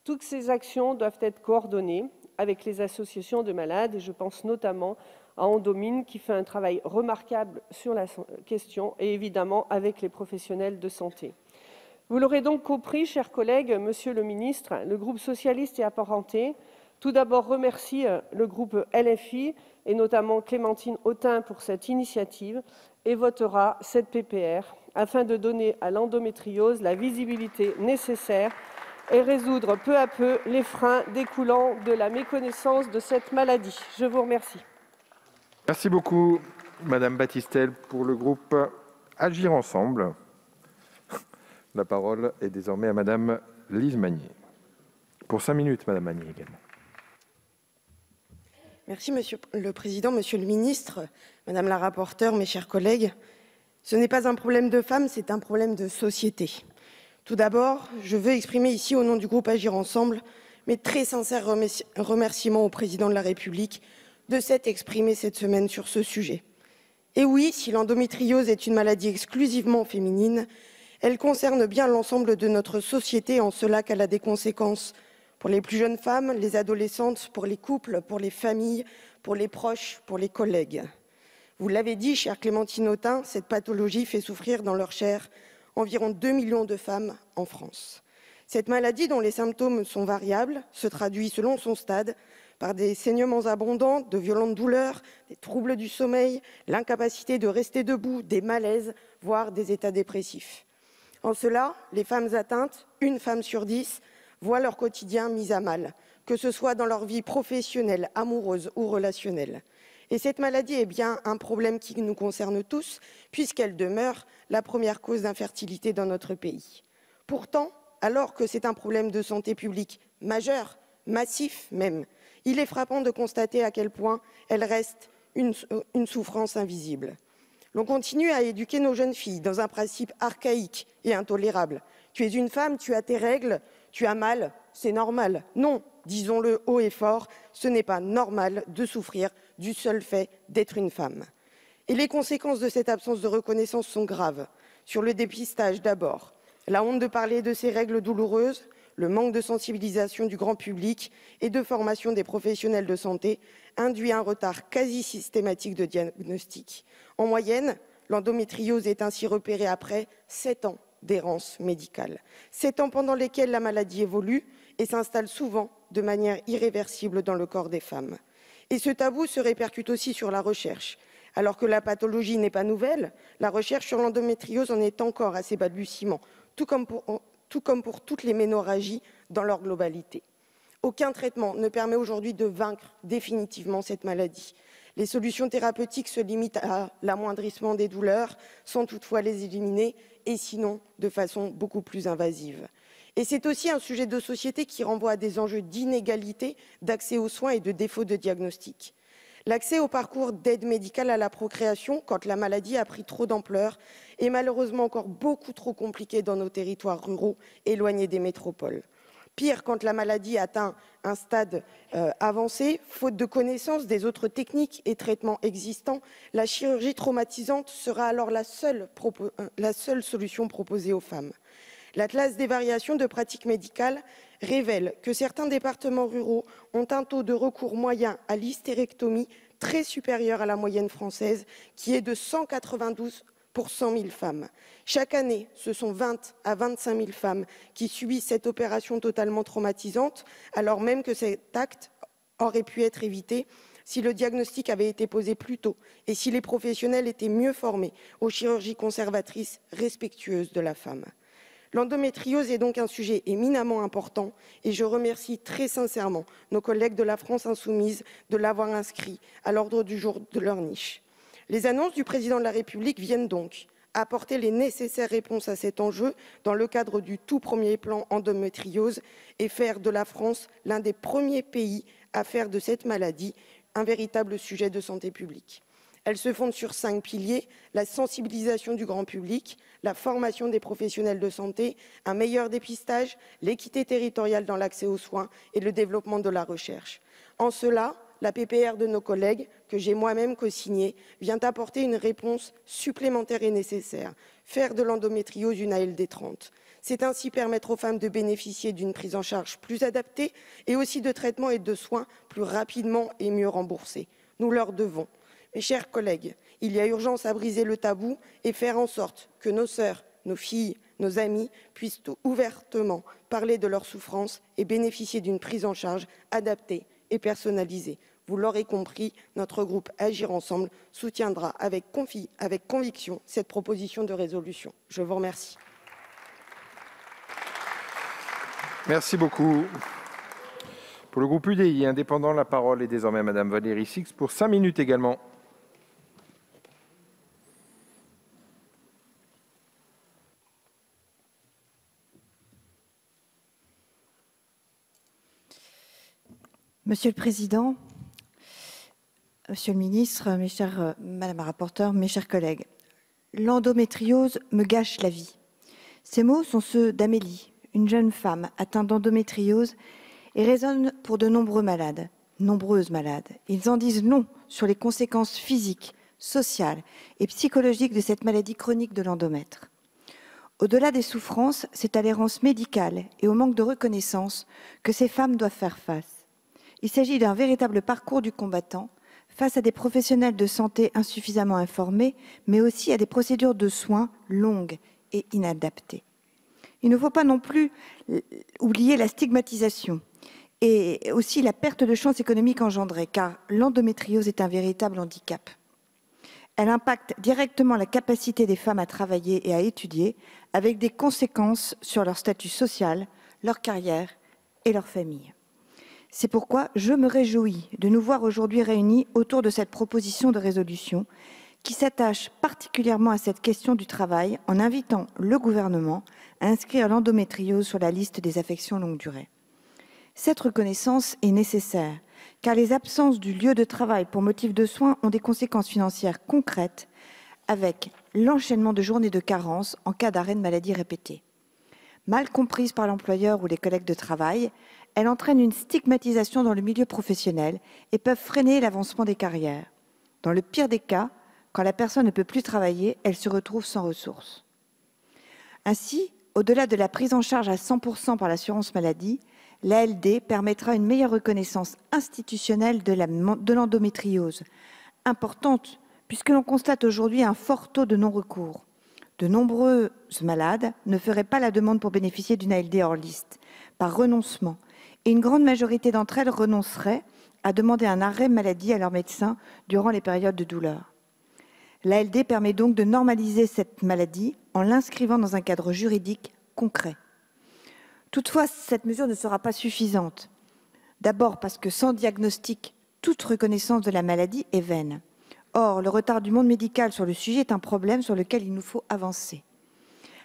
Toutes ces actions doivent être coordonnées avec les associations de malades, et je pense notamment à Endomine, qui fait un travail remarquable sur la question, et évidemment avec les professionnels de santé. Vous l'aurez donc compris, chers collègues, Monsieur le ministre, le groupe socialiste et apparenté, tout d'abord remercie le groupe LFI, et notamment Clémentine Autain pour cette initiative, et votera cette PPR, afin de donner à l'endométriose la visibilité nécessaire et résoudre peu à peu les freins découlant de la méconnaissance de cette maladie. Je vous remercie. Merci beaucoup, Madame Battistel, pour le groupe Agir Ensemble. La parole est désormais à Madame Lise Magnier. Pour 5 minutes, Madame Magnier également. Merci, Monsieur le Président, Monsieur le Ministre, Madame la rapporteure, mes chers collègues. Ce n'est pas un problème de femmes, c'est un problème de société. Tout d'abord, je veux exprimer ici, au nom du groupe Agir Ensemble, mes très sincères remerciements au Président de la République de s'être exprimé cette semaine sur ce sujet. Et oui, si l'endométriose est une maladie exclusivement féminine, elle concerne bien l'ensemble de notre société, en cela qu'elle a des conséquences pour les plus jeunes femmes, les adolescentes, pour les couples, pour les familles, pour les proches, pour les collègues. Vous l'avez dit, chère Clémentine Autain, cette pathologie fait souffrir dans leur chair environ 2 millions de femmes en France. Cette maladie, dont les symptômes sont variables, se traduit selon son stade par des saignements abondants, de violentes douleurs, des troubles du sommeil, l'incapacité de rester debout, des malaises, voire des états dépressifs. En cela, les femmes atteintes, 1 femme sur 10, voient leur quotidien mis à mal, que ce soit dans leur vie professionnelle, amoureuse ou relationnelle. Et cette maladie est bien un problème qui nous concerne tous, puisqu'elle demeure la première cause d'infertilité dans notre pays. Pourtant, alors que c'est un problème de santé publique majeur, massif même, il est frappant de constater à quel point elle reste une souffrance invisible. L'on continue à éduquer nos jeunes filles dans un principe archaïque et intolérable. Tu es une femme, tu as tes règles, tu as mal, c'est normal. Non, disons-le haut et fort, ce n'est pas normal de souffrir du seul fait d'être une femme. Et les conséquences de cette absence de reconnaissance sont graves. Sur le dépistage d'abord, la honte de parler de ces règles douloureuses, le manque de sensibilisation du grand public et de formation des professionnels de santé induit un retard quasi systématique de diagnostic. En moyenne, l'endométriose est ainsi repérée après 7 ans d'errance médicale. 7 ans pendant lesquels la maladie évolue et s'installe souvent de manière irréversible dans le corps des femmes. Et ce tabou se répercute aussi sur la recherche. Alors que la pathologie n'est pas nouvelle, la recherche sur l'endométriose en est encore à ses balbutiements, tout comme pour toutes les ménorrhagies dans leur globalité. Aucun traitement ne permet aujourd'hui de vaincre définitivement cette maladie. Les solutions thérapeutiques se limitent à l'amoindrissement des douleurs, sans toutefois les éliminer, et sinon de façon beaucoup plus invasive. Et c'est aussi un sujet de société qui renvoie à des enjeux d'inégalité, d'accès aux soins et de défaut de diagnostic. L'accès au parcours d'aide médicale à la procréation, quand la maladie a pris trop d'ampleur, est malheureusement encore beaucoup trop compliqué dans nos territoires ruraux éloignés des métropoles. Pire, quand la maladie atteint un stade avancé, faute de connaissance des autres techniques et traitements existants, la chirurgie traumatisante sera alors la seule solution proposée aux femmes. L'Atlas des variations de pratiques médicales révèle que certains départements ruraux ont un taux de recours moyen à l'hystérectomie très supérieur à la moyenne française, qui est de 192 pour 100 000 femmes. Chaque année, ce sont 20 à 25 000 femmes qui subissent cette opération totalement traumatisante, alors même que cet acte aurait pu être évité si le diagnostic avait été posé plus tôt et si les professionnels étaient mieux formés aux chirurgies conservatrices respectueuses de la femme. L'endométriose est donc un sujet éminemment important et je remercie très sincèrement nos collègues de la France Insoumise de l'avoir inscrit à l'ordre du jour de leur niche. Les annonces du président de la République viennent donc apporter les nécessaires réponses à cet enjeu dans le cadre du tout premier plan endométriose et faire de la France l'un des premiers pays à faire de cette maladie un véritable sujet de santé publique. Elle se fonde sur 5 piliers, la sensibilisation du grand public, la formation des professionnels de santé, un meilleur dépistage, l'équité territoriale dans l'accès aux soins et le développement de la recherche. En cela, la PPR de nos collègues, que j'ai moi-même co-signée, vient apporter une réponse supplémentaire et nécessaire, faire de l'endométriose une ALD 30. C'est ainsi permettre aux femmes de bénéficier d'une prise en charge plus adaptée et aussi de traitements et de soins plus rapidement et mieux remboursés. Nous leur devons. Mes chers collègues, il y a urgence à briser le tabou et faire en sorte que nos sœurs, nos filles, nos amis puissent ouvertement parler de leurs souffrances et bénéficier d'une prise en charge adaptée et personnalisée. Vous l'aurez compris, notre groupe Agir Ensemble soutiendra avec conviction cette proposition de résolution. Je vous remercie. Merci beaucoup. Pour le groupe UDI indépendant, la parole est désormais à Madame Valérie Six pour 5 minutes également. Monsieur le Président, Monsieur le Ministre, Madame la rapporteure, mes chers collègues, l'endométriose me gâche la vie. Ces mots sont ceux d'Amélie, une jeune femme atteinte d'endométriose et résonnent pour de nombreuses malades. Ils en disent long sur les conséquences physiques, sociales et psychologiques de cette maladie chronique de l'endomètre. Au-delà des souffrances, c'est à l'errance médicale et au manque de reconnaissance que ces femmes doivent faire face. Il s'agit d'un véritable parcours du combattant face à des professionnels de santé insuffisamment informés, mais aussi à des procédures de soins longues et inadaptées. Il ne faut pas non plus oublier la stigmatisation et aussi la perte de chance économique engendrée, car l'endométriose est un véritable handicap. Elle impacte directement la capacité des femmes à travailler et à étudier, avec des conséquences sur leur statut social, leur carrière et leur famille. C'est pourquoi je me réjouis de nous voir aujourd'hui réunis autour de cette proposition de résolution qui s'attache particulièrement à cette question du travail en invitant le gouvernement à inscrire l'endométriose sur la liste des affections longue durée. Cette reconnaissance est nécessaire car les absences du lieu de travail pour motif de soins ont des conséquences financières concrètes avec l'enchaînement de journées de carence en cas d'arrêt de maladie répété. Mal comprise par l'employeur ou les collègues de travail, elle entraîne une stigmatisation dans le milieu professionnel et peuvent freiner l'avancement des carrières. Dans le pire des cas, quand la personne ne peut plus travailler, elle se retrouve sans ressources. Ainsi, au-delà de la prise en charge à 100% par l'assurance maladie, l'ALD permettra une meilleure reconnaissance institutionnelle de l'endométriose, importante puisque l'on constate aujourd'hui un fort taux de non-recours. De nombreuses malades ne feraient pas la demande pour bénéficier d'une ALD hors liste, par renoncement, et une grande majorité d'entre elles renonceraient à demander un arrêt maladie à leur médecin durant les périodes de douleur. L'ALD permet donc de normaliser cette maladie en l'inscrivant dans un cadre juridique concret. Toutefois, cette mesure ne sera pas suffisante. D'abord parce que sans diagnostic, toute reconnaissance de la maladie est vaine. Or, le retard du monde médical sur le sujet est un problème sur lequel il nous faut avancer.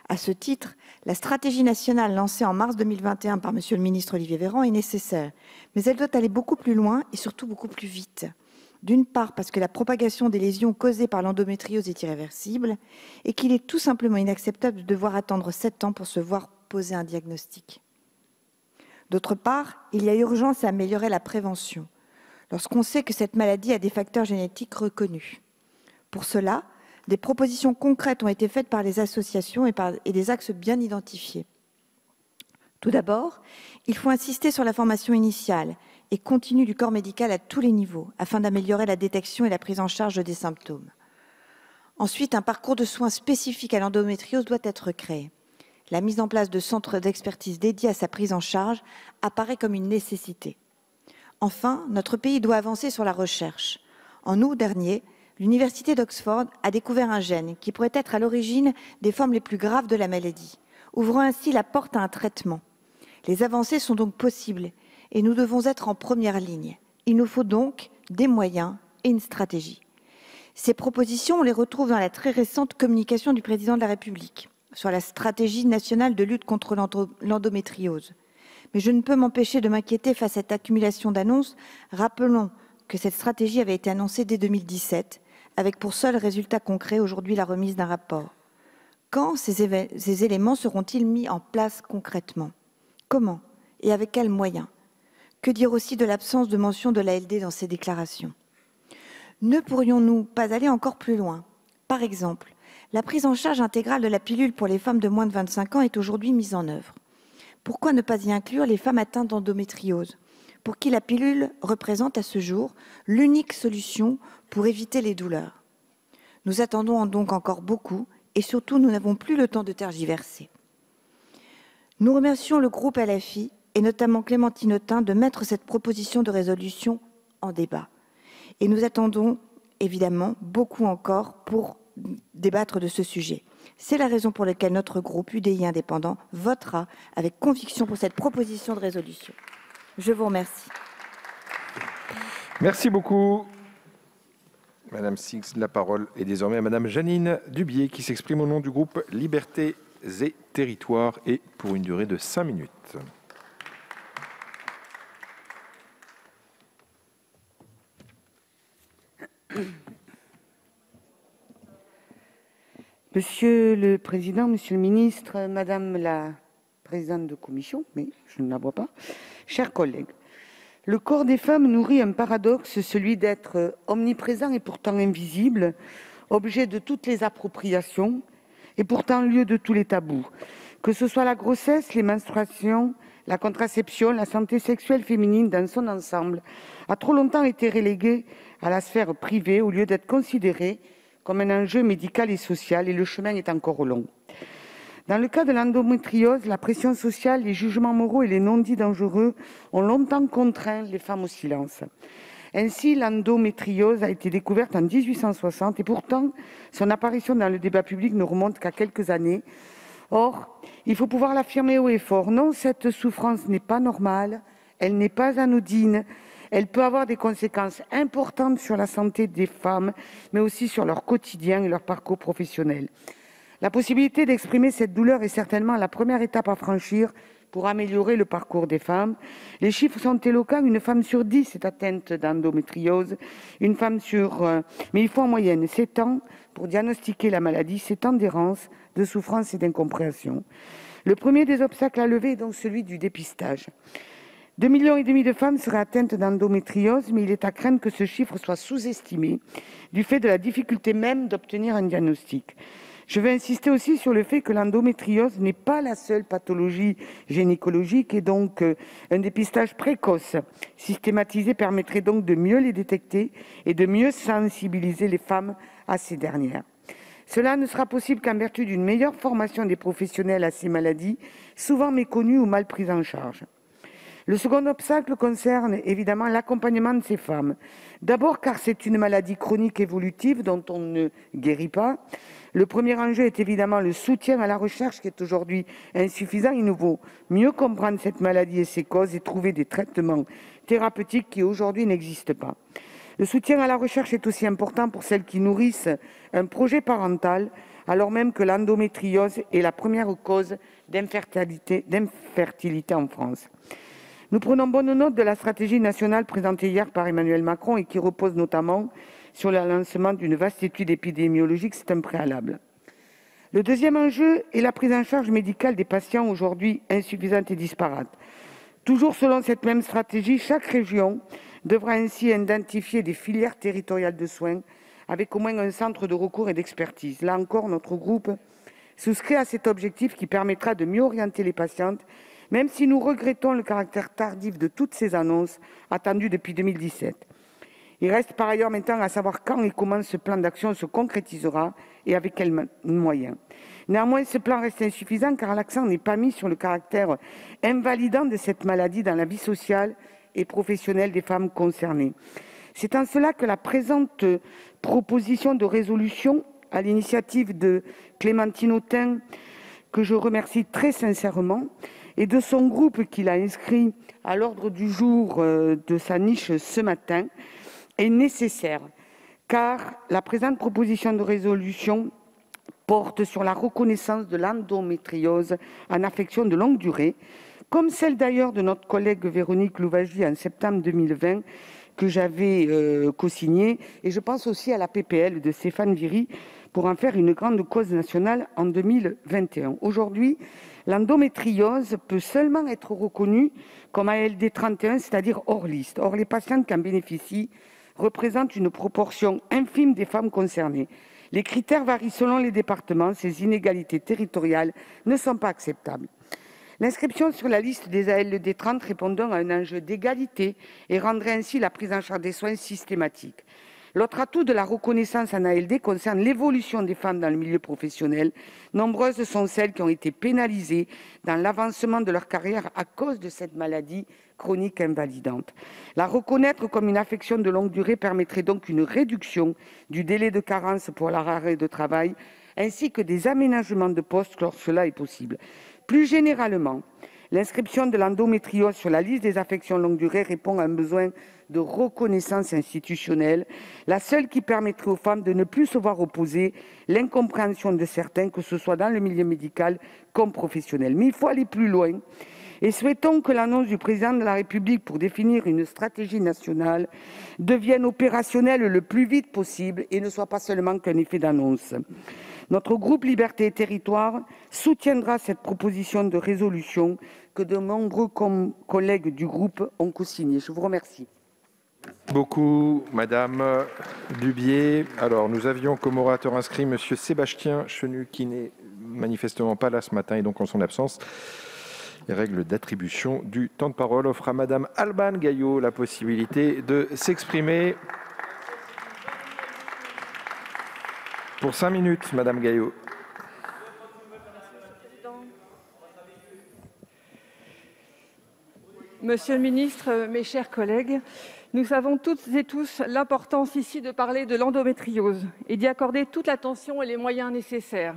À ce titre, la stratégie nationale lancée en mars 2021 par Monsieur le ministre Olivier Véran est nécessaire, mais elle doit aller beaucoup plus loin et surtout beaucoup plus vite. D'une part, parce que la propagation des lésions causées par l'endométriose est irréversible et qu'il est tout simplement inacceptable de devoir attendre 7 ans pour se voir poser un diagnostic. D'autre part, il y a urgence à améliorer la prévention, lorsqu'on sait que cette maladie a des facteurs génétiques reconnus. Pour cela, des propositions concrètes ont été faites par les associations et des axes bien identifiés. Tout d'abord, il faut insister sur la formation initiale et continue du corps médical à tous les niveaux, afin d'améliorer la détection et la prise en charge des symptômes. Ensuite, un parcours de soins spécifique à l'endométriose doit être créé. La mise en place de centres d'expertise dédiés à sa prise en charge apparaît comme une nécessité. Enfin, notre pays doit avancer sur la recherche. En août dernier, l'Université d'Oxford a découvert un gène qui pourrait être à l'origine des formes les plus graves de la maladie, ouvrant ainsi la porte à un traitement. Les avancées sont donc possibles et nous devons être en première ligne. Il nous faut donc des moyens et une stratégie. Ces propositions, on les retrouve dans la très récente communication du président de la République sur la stratégie nationale de lutte contre l'endométriose. Mais je ne peux m'empêcher de m'inquiéter face à cette accumulation d'annonces. Rappelons que cette stratégie avait été annoncée dès 2017, avec pour seul résultat concret aujourd'hui la remise d'un rapport. Quand ces éléments seront-ils mis en place concrètement? Comment et avec quels moyens? Que dire aussi de l'absence de mention de l'ALD dans ces déclarations? Ne pourrions-nous pas aller encore plus loin? Par exemple, la prise en charge intégrale de la pilule pour les femmes de moins de 25 ans est aujourd'hui mise en œuvre. Pourquoi ne pas y inclure les femmes atteintes d'endométriose, pour qui la pilule représente à ce jour l'unique solution pour éviter les douleurs? Nous attendons donc encore beaucoup et surtout nous n'avons plus le temps de tergiverser. Nous remercions le groupe LFI et notamment Clémentine Autain de mettre cette proposition de résolution en débat. Et nous attendons évidemment beaucoup encore pour débattre de ce sujet. C'est la raison pour laquelle notre groupe UDI indépendant votera avec conviction pour cette proposition de résolution. Je vous remercie. Merci beaucoup, Madame Six. La parole est désormais à Madame Jeannine Dubié qui s'exprime au nom du groupe Libertés et Territoires et pour une durée de 5 minutes. Monsieur le Président, Monsieur le Ministre, Madame la Présidente de Commission, mais je ne la vois pas, chers collègues, le corps des femmes nourrit un paradoxe, celui d'être omniprésent et pourtant invisible, objet de toutes les appropriations et pourtant lieu de tous les tabous. Que ce soit la grossesse, les menstruations, la contraception, la santé sexuelle féminine dans son ensemble a trop longtemps été reléguée à la sphère privée au lieu d'être considérée comme un enjeu médical et social, et le chemin est encore long. Dans le cas de l'endométriose, la pression sociale, les jugements moraux et les non-dits dangereux ont longtemps contraint les femmes au silence. Ainsi, l'endométriose a été découverte en 1860 et pourtant, son apparition dans le débat public ne remonte qu'à quelques années. Or, il faut pouvoir l'affirmer haut et fort, non, cette souffrance n'est pas normale, elle n'est pas anodine, elle peut avoir des conséquences importantes sur la santé des femmes, mais aussi sur leur quotidien et leur parcours professionnel. La possibilité d'exprimer cette douleur est certainement la première étape à franchir pour améliorer le parcours des femmes. Les chiffres sont éloquents, une femme sur 10 est atteinte d'endométriose, mais il faut en moyenne 7 ans pour diagnostiquer la maladie, 7 ans d'errance, de souffrance et d'incompréhension. Le premier des obstacles à lever est donc celui du dépistage. 2,5 millions de femmes seraient atteintes d'endométriose, mais il est à craindre que ce chiffre soit sous-estimé du fait de la difficulté même d'obtenir un diagnostic. Je veux insister aussi sur le fait que l'endométriose n'est pas la seule pathologie gynécologique et donc un dépistage précoce systématisé permettrait donc de mieux les détecter et de mieux sensibiliser les femmes à ces dernières. Cela ne sera possible qu'en vertu d'une meilleure formation des professionnels à ces maladies, souvent méconnues ou mal prises en charge. Le second obstacle concerne évidemment l'accompagnement de ces femmes. D'abord car c'est une maladie chronique évolutive dont on ne guérit pas. Le premier enjeu est évidemment le soutien à la recherche qui est aujourd'hui insuffisant. Il nous faut mieux comprendre cette maladie et ses causes et trouver des traitements thérapeutiques qui aujourd'hui n'existent pas. Le soutien à la recherche est aussi important pour celles qui nourrissent un projet parental, alors même que l'endométriose est la première cause d'infertilité en France. Nous prenons bonne note de la stratégie nationale présentée hier par Emmanuel Macron et qui repose notamment sur le lancement d'une vaste étude épidémiologique, c'est un préalable. Le deuxième enjeu est la prise en charge médicale des patients aujourd'hui insuffisante et disparate. Toujours selon cette même stratégie, chaque région devra ainsi identifier des filières territoriales de soins avec au moins un centre de recours et d'expertise. Là encore, notre groupe souscrit à cet objectif qui permettra de mieux orienter les patientes, même si nous regrettons le caractère tardif de toutes ces annonces attendues depuis 2017. Il reste par ailleurs maintenant à savoir quand et comment ce plan d'action se concrétisera et avec quels moyens. Néanmoins, ce plan reste insuffisant car l'accent n'est pas mis sur le caractère invalidant de cette maladie dans la vie sociale et professionnelle des femmes concernées. C'est en cela que la présente proposition de résolution, à l'initiative de Clémentine Autain, que je remercie très sincèrement, et de son groupe qui l'a inscrit à l'ordre du jour de sa niche ce matin, est nécessaire, car la présente proposition de résolution porte sur la reconnaissance de l'endométriose en affection de longue durée, comme celle d'ailleurs de notre collègue Véronique Louwagie en septembre 2020, que j'avais co-signée, et je pense aussi à la PPL de Stéphane Viry pour en faire une grande cause nationale en 2021. Aujourd'hui, l'endométriose peut seulement être reconnue comme ALD 31, c'est-à-dire hors liste. Or, les patientes qui en bénéficient représentent une proportion infime des femmes concernées. Les critères varient selon les départements. Ces inégalités territoriales ne sont pas acceptables. L'inscription sur la liste des ALD 30 répondant à un enjeu d'égalité et rendrait ainsi la prise en charge des soins systématique. L'autre atout de la reconnaissance en ALD concerne l'évolution des femmes dans le milieu professionnel. Nombreuses sont celles qui ont été pénalisées dans l'avancement de leur carrière à cause de cette maladie chronique invalidante. La reconnaître comme une affection de longue durée permettrait donc une réduction du délai de carence pour l'arrêt de travail, ainsi que des aménagements de poste lorsque cela est possible. Plus généralement, l'inscription de l'endométriose sur la liste des affections longue durée répond à un besoin de reconnaissance institutionnelle, la seule qui permettrait aux femmes de ne plus se voir opposer l'incompréhension de certains, que ce soit dans le milieu médical comme professionnel. Mais il faut aller plus loin et souhaitons que l'annonce du président de la République pour définir une stratégie nationale devienne opérationnelle le plus vite possible et ne soit pas seulement qu'un effet d'annonce. Notre groupe Liberté et Territoires soutiendra cette proposition de résolution que de nombreux collègues du groupe ont co-signée. Je vous remercie. Beaucoup, Madame Dubié. Alors, nous avions comme orateur inscrit Monsieur Sébastien Chenu, qui n'est manifestement pas là ce matin et donc en son absence. Les règles d'attribution du temps de parole offrent à Madame Alban Gaillot la possibilité de s'exprimer. Pour 5 minutes, Madame Gaillot. Monsieur le ministre, mes chers collègues, nous savons toutes et tous l'importance ici de parler de l'endométriose et d'y accorder toute l'attention et les moyens nécessaires.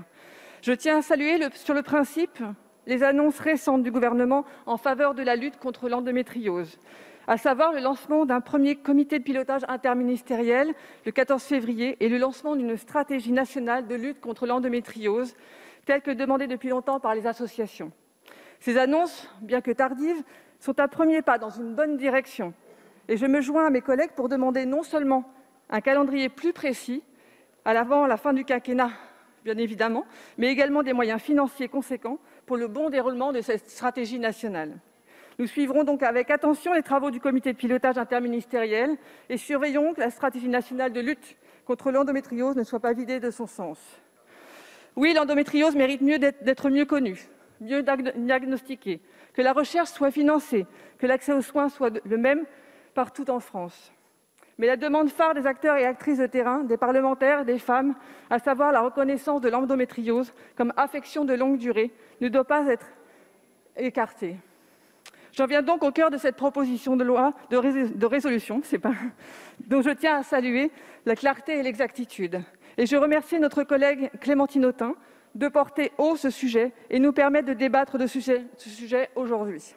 Je tiens à saluer sur le principe les annonces récentes du gouvernement en faveur de la lutte contre l'endométriose, à savoir le lancement d'un premier comité de pilotage interministériel le 14 février et le lancement d'une stratégie nationale de lutte contre l'endométriose, telle que demandée depuis longtemps par les associations. Ces annonces, bien que tardives, sont un premier pas dans une bonne direction. Et je me joins à mes collègues pour demander non seulement un calendrier plus précis, avant la fin du quinquennat, bien évidemment, mais également des moyens financiers conséquents pour le bon déroulement de cette stratégie nationale. Nous suivrons donc avec attention les travaux du comité de pilotage interministériel et surveillons que la stratégie nationale de lutte contre l'endométriose ne soit pas vidée de son sens. Oui, l'endométriose mérite d'être mieux connue, mieux diagnostiquée, que la recherche soit financée, que l'accès aux soins soit le même partout en France. Mais la demande phare des acteurs et actrices de terrain, des parlementaires, des femmes, à savoir la reconnaissance de l'endométriose comme affection de longue durée, ne doit pas être écartée. J'en viens donc au cœur de cette proposition de loi, de résolution, dont je tiens à saluer la clarté et l'exactitude. Et je remercie notre collègue Clémentine Autain de porter haut ce sujet et nous permettre de débattre de ce sujet aujourd'hui.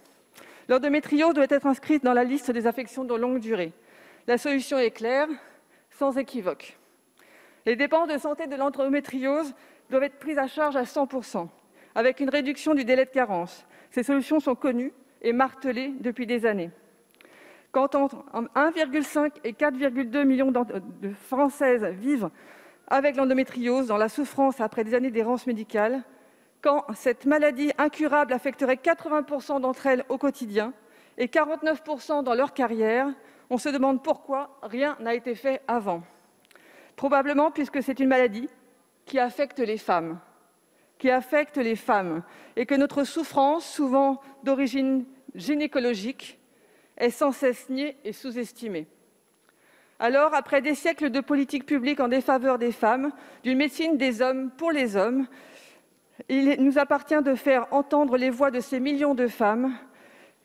L'endométriose doit être inscrite dans la liste des affections de longue durée. La solution est claire, sans équivoque. Les dépenses de santé de l'endométriose doivent être prises à charge à 100%, avec une réduction du délai de carence. Ces solutions sont connues et martelées depuis des années. Quand entre 1,5 et 4,2 millions de Françaises vivent avec l'endométriose dans la souffrance après des années d'errance médicale, quand cette maladie incurable affecterait 80% d'entre elles au quotidien et 49% dans leur carrière, on se demande pourquoi rien n'a été fait avant. Probablement puisque c'est une maladie qui affecte les femmes, et que notre souffrance, souvent d'origine gynécologique, est sans cesse niée et sous-estimée. Alors, après des siècles de politique publique en défaveur des femmes, d'une médecine des hommes pour les hommes, il nous appartient de faire entendre les voix de ces millions de femmes.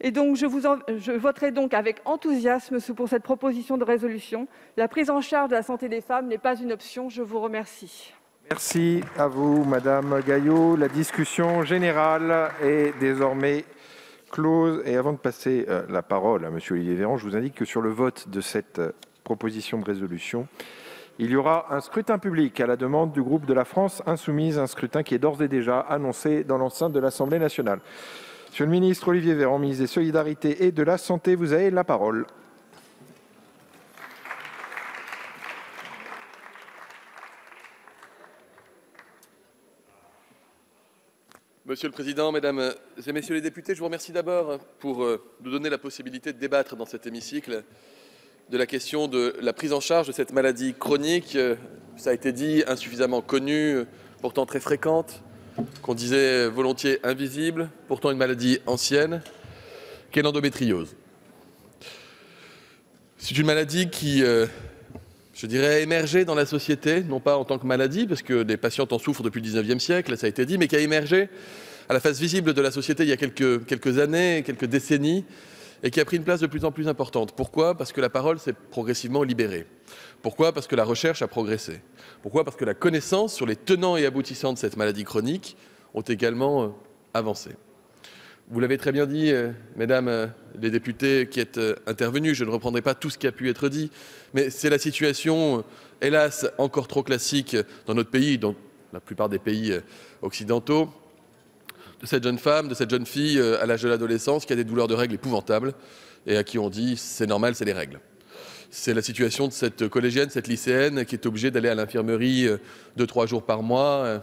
Et donc, je voterai donc avec enthousiasme pour cette proposition de résolution. La prise en charge de la santé des femmes n'est pas une option. Je vous remercie. Merci à vous, Madame Gaillot. La discussion générale est désormais close. Et avant de passer la parole à Monsieur Olivier Véran, je vous indique que sur le vote de cette proposition de résolution, il y aura un scrutin public à la demande du groupe de la France Insoumise, un scrutin qui est d'ores et déjà annoncé dans l'enceinte de l'Assemblée nationale. Monsieur le ministre Olivier Véran, ministre des Solidarités et de la Santé, vous avez la parole. Monsieur le Président, Mesdames et Messieurs les députés, je vous remercie d'abord pour nous donner la possibilité de débattre dans cet hémicycle de la question de la prise en charge de cette maladie chronique, ça a été dit, insuffisamment connue, pourtant très fréquente, qu'on disait volontiers invisible, pourtant une maladie ancienne, qu'est l'endométriose. C'est une maladie qui, je dirais, a émergé dans la société, non pas en tant que maladie, parce que des patientes en souffrent depuis le 19e siècle, ça a été dit, mais qui a émergé à la face visible de la société il y a quelques années, quelques décennies, et qui a pris une place de plus en plus importante. Pourquoi ? Parce que la parole s'est progressivement libérée. Pourquoi ? Parce que la recherche a progressé. Pourquoi ? Parce que la connaissance sur les tenants et aboutissants de cette maladie chronique ont également avancé. Vous l'avez très bien dit, mesdames les députés qui êtes intervenus, je ne reprendrai pas tout ce qui a pu être dit, mais c'est la situation, hélas, encore trop classique dans notre pays, dans la plupart des pays occidentaux, de cette jeune femme, de cette jeune fille à l'âge de l'adolescence qui a des douleurs de règles épouvantables et à qui on dit c'est normal, c'est les règles. C'est la situation de cette collégienne, cette lycéenne qui est obligée d'aller à l'infirmerie 2-3 jours par mois,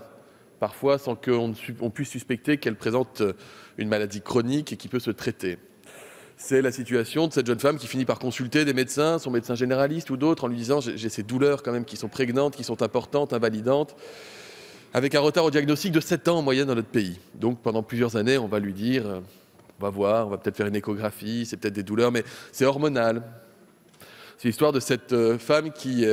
parfois sans qu'on puisse suspecter qu'elle présente une maladie chronique et qui peut se traiter. C'est la situation de cette jeune femme qui finit par consulter des médecins, son médecin généraliste ou d'autres, en lui disant j'ai ces douleurs quand même qui sont prégnantes, qui sont importantes, invalidantes, avec un retard au diagnostic de 7 ans en moyenne dans notre pays. Donc pendant plusieurs années, on va lui dire, on va voir, on va peut-être faire une échographie, c'est peut-être des douleurs, mais c'est hormonal. C'est l'histoire de cette femme qui,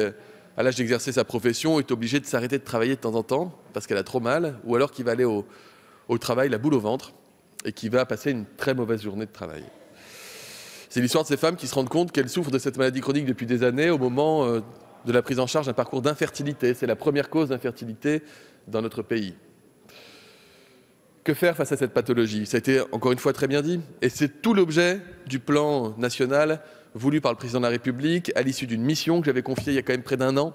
à l'âge d'exercer sa profession, est obligée de s'arrêter de travailler de temps en temps parce qu'elle a trop mal, ou alors qui va aller au travail la boule au ventre et qui va passer une très mauvaise journée de travail. C'est l'histoire de ces femmes qui se rendent compte qu'elles souffrent de cette maladie chronique depuis des années au moment de la prise en charge d'un parcours d'infertilité. C'est la première cause d'infertilité dans notre pays. Que faire face à cette pathologie ? Ça a été encore une fois très bien dit, et c'est tout l'objet du plan national voulu par le président de la République à l'issue d'une mission que j'avais confiée il y a quand même près d'un an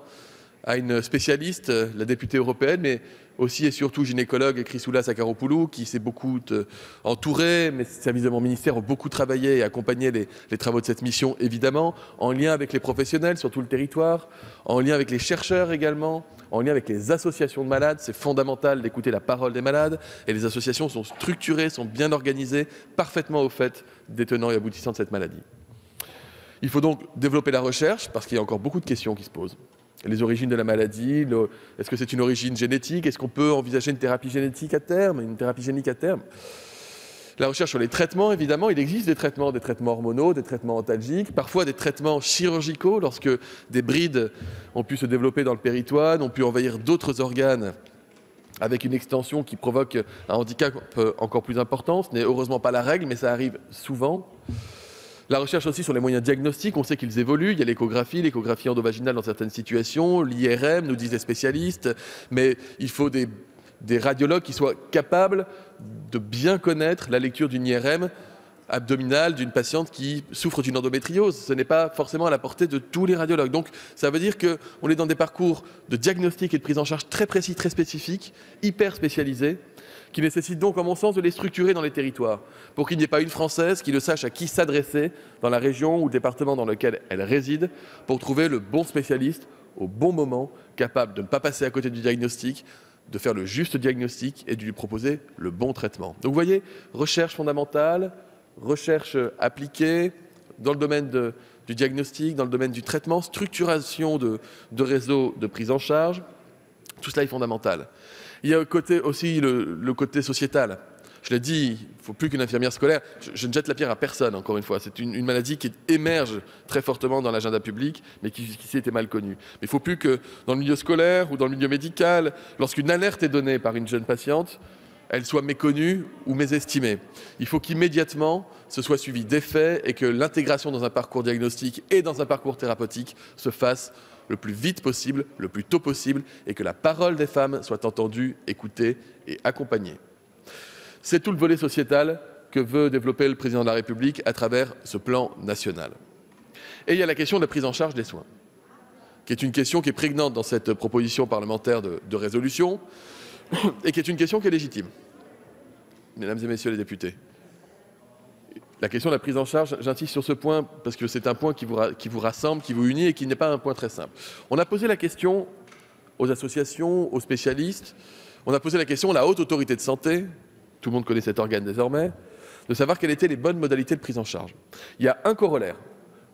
à une spécialiste, la députée européenne, mais aussi et surtout gynécologue Chrysoula Sakharopoulou, qui s'est beaucoup entourée, mes services de mon ministère ont beaucoup travaillé et accompagné les travaux de cette mission, évidemment, en lien avec les professionnels sur tout le territoire, en lien avec les chercheurs également, en lien avec les associations de malades. C'est fondamental d'écouter la parole des malades, et les associations sont structurées, sont bien organisées, parfaitement au fait des tenants et aboutissants de cette maladie. Il faut donc développer la recherche, parce qu'il y a encore beaucoup de questions qui se posent. Les origines de la maladie, est-ce que c'est une origine génétique? Est-ce qu'on peut envisager une thérapie génétique à terme, une thérapie génique à terme? La recherche sur les traitements, évidemment, il existe des traitements hormonaux, des traitements antalgiques, parfois des traitements chirurgicaux lorsque des brides ont pu se développer dans le péritoine, ont pu envahir d'autres organes avec une extension qui provoque un handicap encore plus important. Ce n'est heureusement pas la règle, mais ça arrive souvent. La recherche aussi sur les moyens diagnostiques, on sait qu'ils évoluent. Il y a l'échographie endovaginale dans certaines situations, l'IRM, nous disent les spécialistes, mais il faut des radiologues qui soient capables de bien connaître la lecture d'une IRM abdominale d'une patiente qui souffre d'une endométriose. Ce n'est pas forcément à la portée de tous les radiologues. Donc ça veut dire qu'on est dans des parcours de diagnostic et de prise en charge très précis, très spécifiques, hyper spécialisés, qui nécessite donc, en mon sens, de les structurer dans les territoires, pour qu'il n'y ait pas une Française qui ne sache à qui s'adresser dans la région ou le département dans lequel elle réside, pour trouver le bon spécialiste au bon moment, capable de ne pas passer à côté du diagnostic, de faire le juste diagnostic et de lui proposer le bon traitement. Donc vous voyez, recherche fondamentale, recherche appliquée, dans le domaine du diagnostic, dans le domaine du traitement, structuration de réseaux de prise en charge, tout cela est fondamental. Il y a aussi le côté sociétal. Je l'ai dit, il ne faut plus qu'une infirmière scolaire. Je ne jette la pierre à personne, encore une fois. C'est une maladie qui émerge très fortement dans l'agenda public, mais qui jusqu'ici était mal connue. Mais il ne faut plus que dans le milieu scolaire ou dans le milieu médical, lorsqu'une alerte est donnée par une jeune patiente, elle soit méconnue ou mésestimée. Il faut qu'immédiatement, ce soit suivi d'effets et que l'intégration dans un parcours diagnostique et dans un parcours thérapeutique se fasse le plus vite possible, le plus tôt possible, et que la parole des femmes soit entendue, écoutée et accompagnée. C'est tout le volet sociétal que veut développer le président de la République à travers ce plan national. Et il y a la question de la prise en charge des soins, qui est une question qui est prégnante dans cette proposition parlementaire de résolution, et qui est une question qui est légitime. Mesdames et messieurs les députés, la question de la prise en charge, j'insiste sur ce point parce que c'est un point qui vous rassemble, qui vous unit et qui n'est pas un point très simple. On a posé la question aux associations, aux spécialistes, on a posé la question à la Haute Autorité de Santé, tout le monde connaît cet organe désormais, de savoir quelles étaient les bonnes modalités de prise en charge. Il y a un corollaire,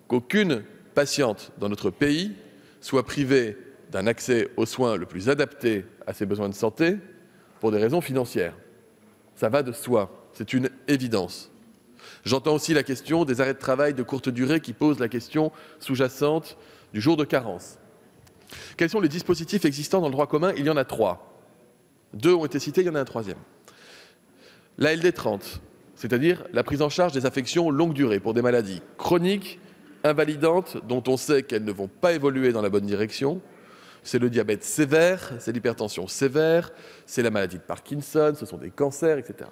qu'aucune patiente dans notre pays soit privée d'un accès aux soins le plus adapté à ses besoins de santé pour des raisons financières. Ça va de soi, c'est une évidence. J'entends aussi la question des arrêts de travail de courte durée qui pose la question sous-jacente du jour de carence. Quels sont les dispositifs existants dans le droit commun? Il y en a 3. 2 ont été cités, il y en a un 3e. La LD 30, c'est-à-dire la prise en charge des affections longue durée pour des maladies chroniques, invalidantes, dont on sait qu'elles ne vont pas évoluer dans la bonne direction. C'est le diabète sévère, c'est l'hypertension sévère, c'est la maladie de Parkinson, ce sont des cancers, etc.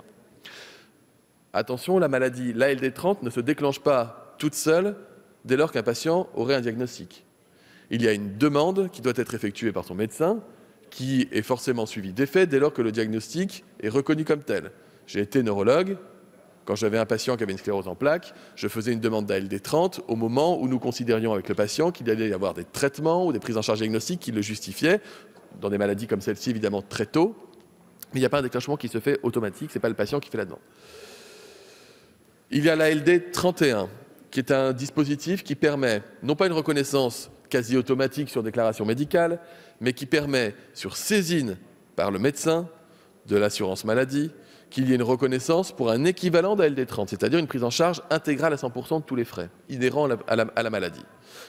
Attention, la maladie, l'ALD 30, ne se déclenche pas toute seule dès lors qu'un patient aurait un diagnostic. Il y a une demande qui doit être effectuée par son médecin, qui est forcément suivie d'effet dès lors que le diagnostic est reconnu comme tel. J'ai été neurologue. Quand j'avais un patient qui avait une sclérose en plaques, je faisais une demande d'ALD 30 au moment où nous considérions avec le patient qu'il allait y avoir des traitements ou des prises en charge diagnostiques qui le justifiaient, dans des maladies comme celle-ci, évidemment, très tôt. Mais il n'y a pas un déclenchement qui se fait automatique, ce n'est pas le patient qui fait la demande. Il y a l'ALD 31, qui est un dispositif qui permet, non pas une reconnaissance quasi automatique sur déclaration médicale, mais qui permet, sur saisine par le médecin de l'assurance maladie, qu'il y ait une reconnaissance pour un équivalent d'ALD 30, c'est-à-dire une prise en charge intégrale à 100% de tous les frais inhérents à la maladie.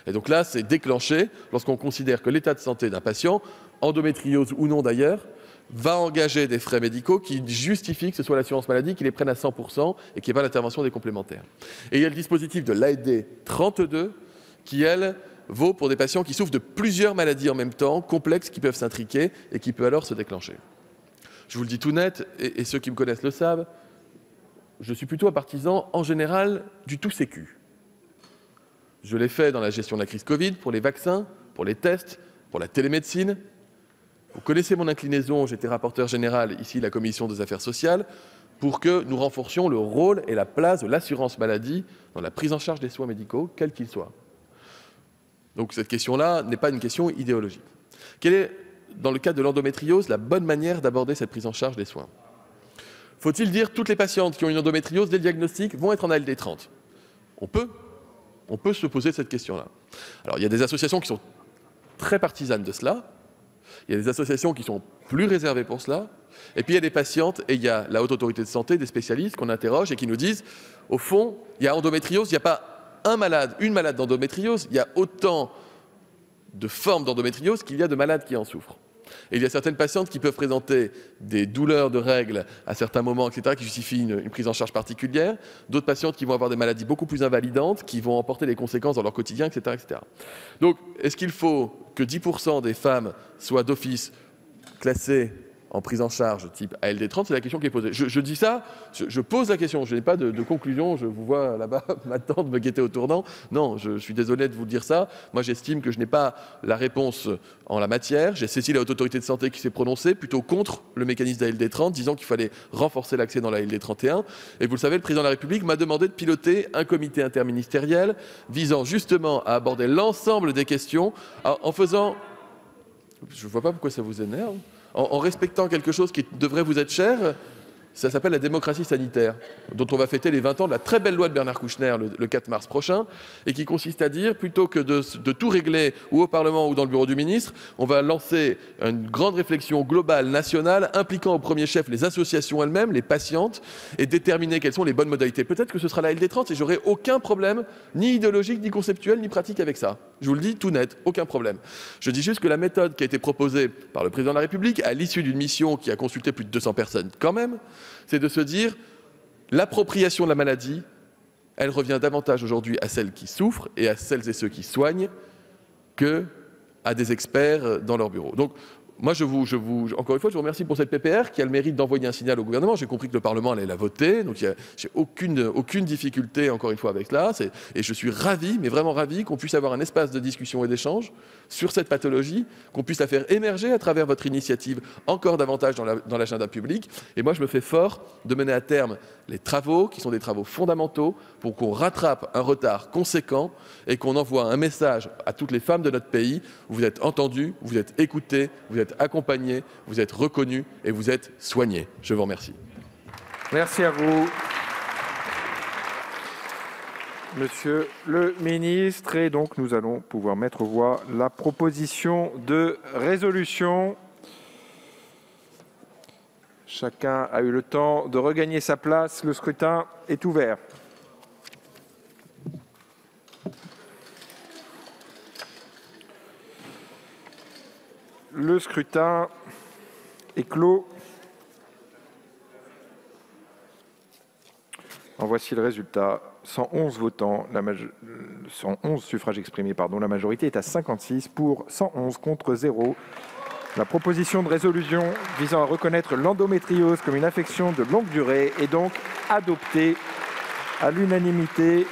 Et donc là, c'est déclenché lorsqu'on considère que l'état de santé d'un patient, endométriose ou non d'ailleurs, va engager des frais médicaux qui justifient que ce soit l'assurance maladie qui les prenne à 100% et qu'il n'y ait pas l'intervention des complémentaires. Et il y a le dispositif de l'ALD 32 qui, elle, vaut pour des patients qui souffrent de plusieurs maladies en même temps, complexes, qui peuvent s'intriquer et qui peuvent alors se déclencher. Je vous le dis tout net, et ceux qui me connaissent le savent, je suis plutôt un partisan, en général, du tout sécu. Je l'ai fait dans la gestion de la crise Covid, pour les vaccins, pour les tests, pour la télémédecine. Vous connaissez mon inclinaison, j'étais rapporteur général ici à la Commission des Affaires sociales, pour que nous renforcions le rôle et la place de l'assurance maladie dans la prise en charge des soins médicaux, quels qu'ils soient. Donc cette question-là n'est pas une question idéologique. Quelle est, dans le cas de l'endométriose, la bonne manière d'aborder cette prise en charge des soins? Faut-il dire que toutes les patientes qui ont une endométriose, dès le diagnostic, vont être en ALD 30? On peut se poser cette question-là. Alors, il y a des associations qui sont très partisanes de cela, il y a des associations qui sont plus réservées pour cela, et puis il y a des patientes, et il y a la Haute Autorité de Santé, des spécialistes qu'on interroge et qui nous disent, au fond, il y a endométriose, il n'y a pas une malade d'endométriose, il y a autant de formes d'endométriose qu'il y a de malades qui en souffrent. Et il y a certaines patientes qui peuvent présenter des douleurs de règles à certains moments, etc., qui justifient une prise en charge particulière. D'autres patientes qui vont avoir des maladies beaucoup plus invalidantes, qui vont emporter des conséquences dans leur quotidien, etc., etc. Donc, est-ce qu'il faut que 10% des femmes soient d'office classées en prise en charge type ALD 30? C'est la question qui est posée. Je dis ça, je pose la question, je n'ai pas de conclusion, je vous vois là-bas, ma tante me guetter au tournant. Non, je suis désolé de vous dire ça. Moi, j'estime que je n'ai pas la réponse en la matière. J'ai saisi la Haute Autorité de Santé qui s'est prononcée plutôt contre le mécanisme d'ALD 30, disant qu'il fallait renforcer l'accès dans la ALD 31. Et vous le savez, le Président de la République m'a demandé de piloter un comité interministériel visant justement à aborder l'ensemble des questions en faisant... Je ne vois pas pourquoi ça vous énerve. En respectant quelque chose qui devrait vous être cher, Ça s'appelle la démocratie sanitaire, dont on va fêter les 20 ans de la très belle loi de Bernard Kouchner le 4 mars prochain, et qui consiste à dire, plutôt que de tout régler ou au Parlement ou dans le bureau du ministre, on va lancer une grande réflexion globale, nationale, impliquant au premier chef les associations elles-mêmes, les patientes, et déterminer quelles sont les bonnes modalités. Peut-être que ce sera la LD30 et j'aurai aucun problème, ni idéologique, ni conceptuel, ni pratique avec ça. Je vous le dis tout net, aucun problème. Je dis juste que la méthode qui a été proposée par le président de la République, à l'issue d'une mission qui a consulté plus de 200 personnes quand même, c'est de se dire l'appropriation de la maladie, elle revient davantage aujourd'hui à celles qui souffrent et à celles et ceux qui soignent que à des experts dans leur bureau. Donc, moi, encore une fois, je vous remercie pour cette PPR qui a le mérite d'envoyer un signal au gouvernement. J'ai compris que le Parlement allait la voter, donc j'ai aucune difficulté, encore une fois, avec cela. Et je suis ravi, mais vraiment ravi, qu'on puisse avoir un espace de discussion et d'échange sur cette pathologie, qu'on puisse la faire émerger à travers votre initiative encore davantage dans l'agenda public. Et moi, je me fais fort de mener à terme les travaux, qui sont des travaux fondamentaux, pour qu'on rattrape un retard conséquent et qu'on envoie un message à toutes les femmes de notre pays. Vous êtes entendues, vous êtes écoutées, vous êtes accompagnées, vous êtes reconnues et vous êtes soignées. Je vous remercie. Merci à vous, Monsieur le ministre. Et donc, nous allons pouvoir mettre aux voix la proposition de résolution. Chacun a eu le temps de regagner sa place. Le scrutin est ouvert. Le scrutin est clos. En voici le résultat. 111 votants, 111 suffrages exprimés, la majorité est à 56 pour 111 contre 0. La proposition de résolution visant à reconnaître l'endométriose comme une affection de longue durée est donc adoptée à l'unanimité.